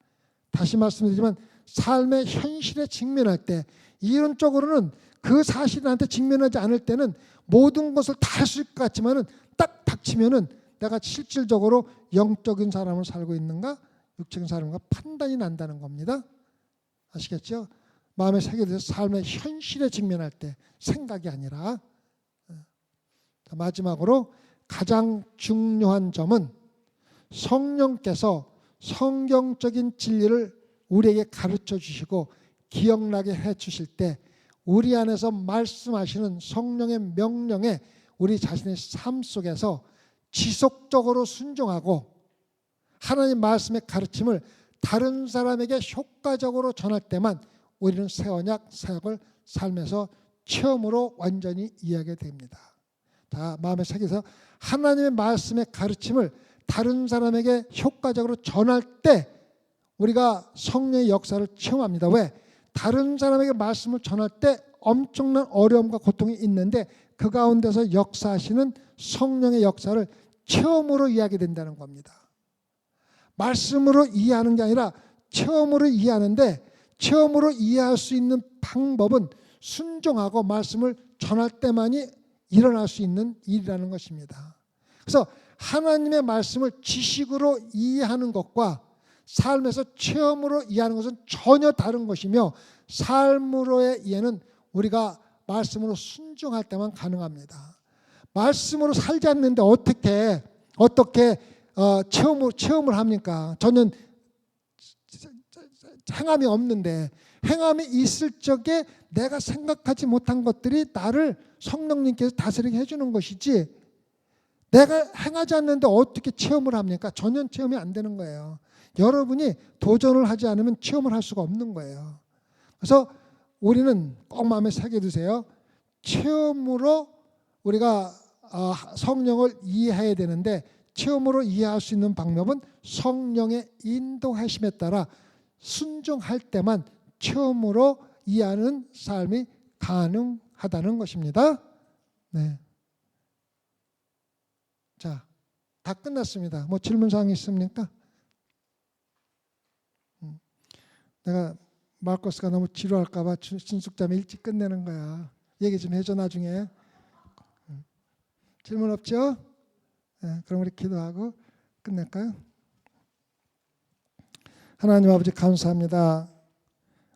다시 말씀드리지만 삶의 현실에 직면할 때 이론적으로는 그 사실한테 직면하지 않을 때는 모든 것을 다 할 수 있을 것 같지만은 딱 닥치면은 내가 실질적으로 영적인 사람으로 살고 있는가 육적인 사람인가 판단이 난다는 겁니다. 아시겠죠? 마음에 새겨져서 삶의 현실에 직면할 때 생각이 아니라. 마지막으로 가장 중요한 점은 성령께서 성경적인 진리를 우리에게 가르쳐 주시고 기억나게 해 주실 때 우리 안에서 말씀하시는 성령의 명령에 우리 자신의 삶 속에서 지속적으로 순종하고 하나님 말씀의 가르침을 다른 사람에게 효과적으로 전할 때만 우리는 새 언약, 사역을 삶에서 처음으로 완전히 이해하게 됩니다. 다 마음에 새겨서 하나님의 말씀의 가르침을 다른 사람에게 효과적으로 전할 때 우리가 성령의 역사를 체험합니다. 왜? 다른 사람에게 말씀을 전할 때 엄청난 어려움과 고통이 있는데 그 가운데서 역사하시는 성령의 역사를 체험으로 이해하게 된다는 겁니다. 말씀으로 이해하는 게 아니라 체험으로 이해하는데 체험으로 이해할 수 있는 방법은 순종하고 말씀을 전할 때만이 일어날 수 있는 일이라는 것입니다. 그래서 하나님의 말씀을 지식으로 이해하는 것과 삶에서 체험으로 이해하는 것은 전혀 다른 것이며 삶으로의 이해는 우리가 말씀으로 순종할 때만 가능합니다. 말씀으로 살지 않는데 어떻게 체험을 합니까? 저는 행함이 없는데 행함이 있을 적에 내가 생각하지 못한 것들이 나를 성령님께서 다스리게 해주는 것이지 내가 행하지 않는데 어떻게 체험을 합니까? 전혀 체험이 안 되는 거예요. 여러분이 도전을 하지 않으면 체험을 할 수가 없는 거예요. 그래서 우리는 꼭 마음에 새겨두세요. 체험으로 우리가 성령을 이해해야 되는데 체험으로 이해할 수 있는 방법은 성령의 인도하심에 따라 순종할 때만 처음으로 이해하는 삶이 가능하다는 것입니다. 네. 자, 다 끝났습니다. 뭐 질문사항 있습니까? 내가 마르코스가 너무 지루할까 봐 진숙자매 일찍 끝내는 거야. 얘기 좀 해줘 나중에. 질문 없죠? 네, 그럼 우리 기도하고 끝낼까요? 하나님 아버지 감사합니다.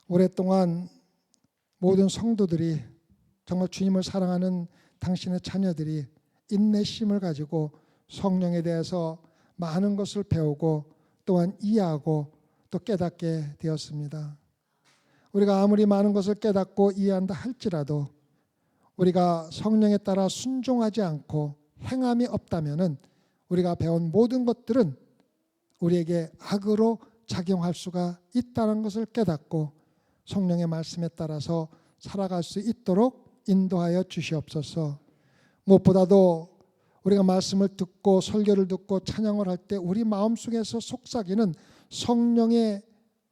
오랫동안 모든 성도들이 정말 주님을 사랑하는 당신의 자녀들이 인내심을 가지고 성령에 대해서 많은 것을 배우고 또한 이해하고 또 깨닫게 되었습니다. 우리가 아무리 많은 것을 깨닫고 이해한다 할지라도 우리가 성령에 따라 순종하지 않고 행함이 없다면은 우리가 배운 모든 것들은 우리에게 악으로 작용할 수가 있다는 것을 깨닫고 성령의 말씀에 따라서 살아갈 수 있도록 인도하여 주시옵소서. 무엇보다도 우리가 말씀을 듣고 설교를 듣고 찬양을 할 때 우리 마음속에서 속삭이는 성령의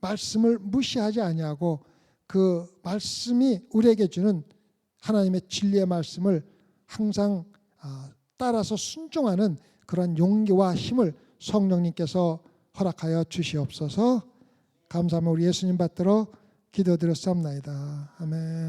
말씀을 무시하지 아니하고 그 말씀이 우리에게 주는 하나님의 진리의 말씀을 항상 따라서 순종하는 그런 용기와 힘을 성령님께서 허락하여 주시옵소서. 감사하며 우리 예수님 받들어 기도드렸사옵나이다. 아멘.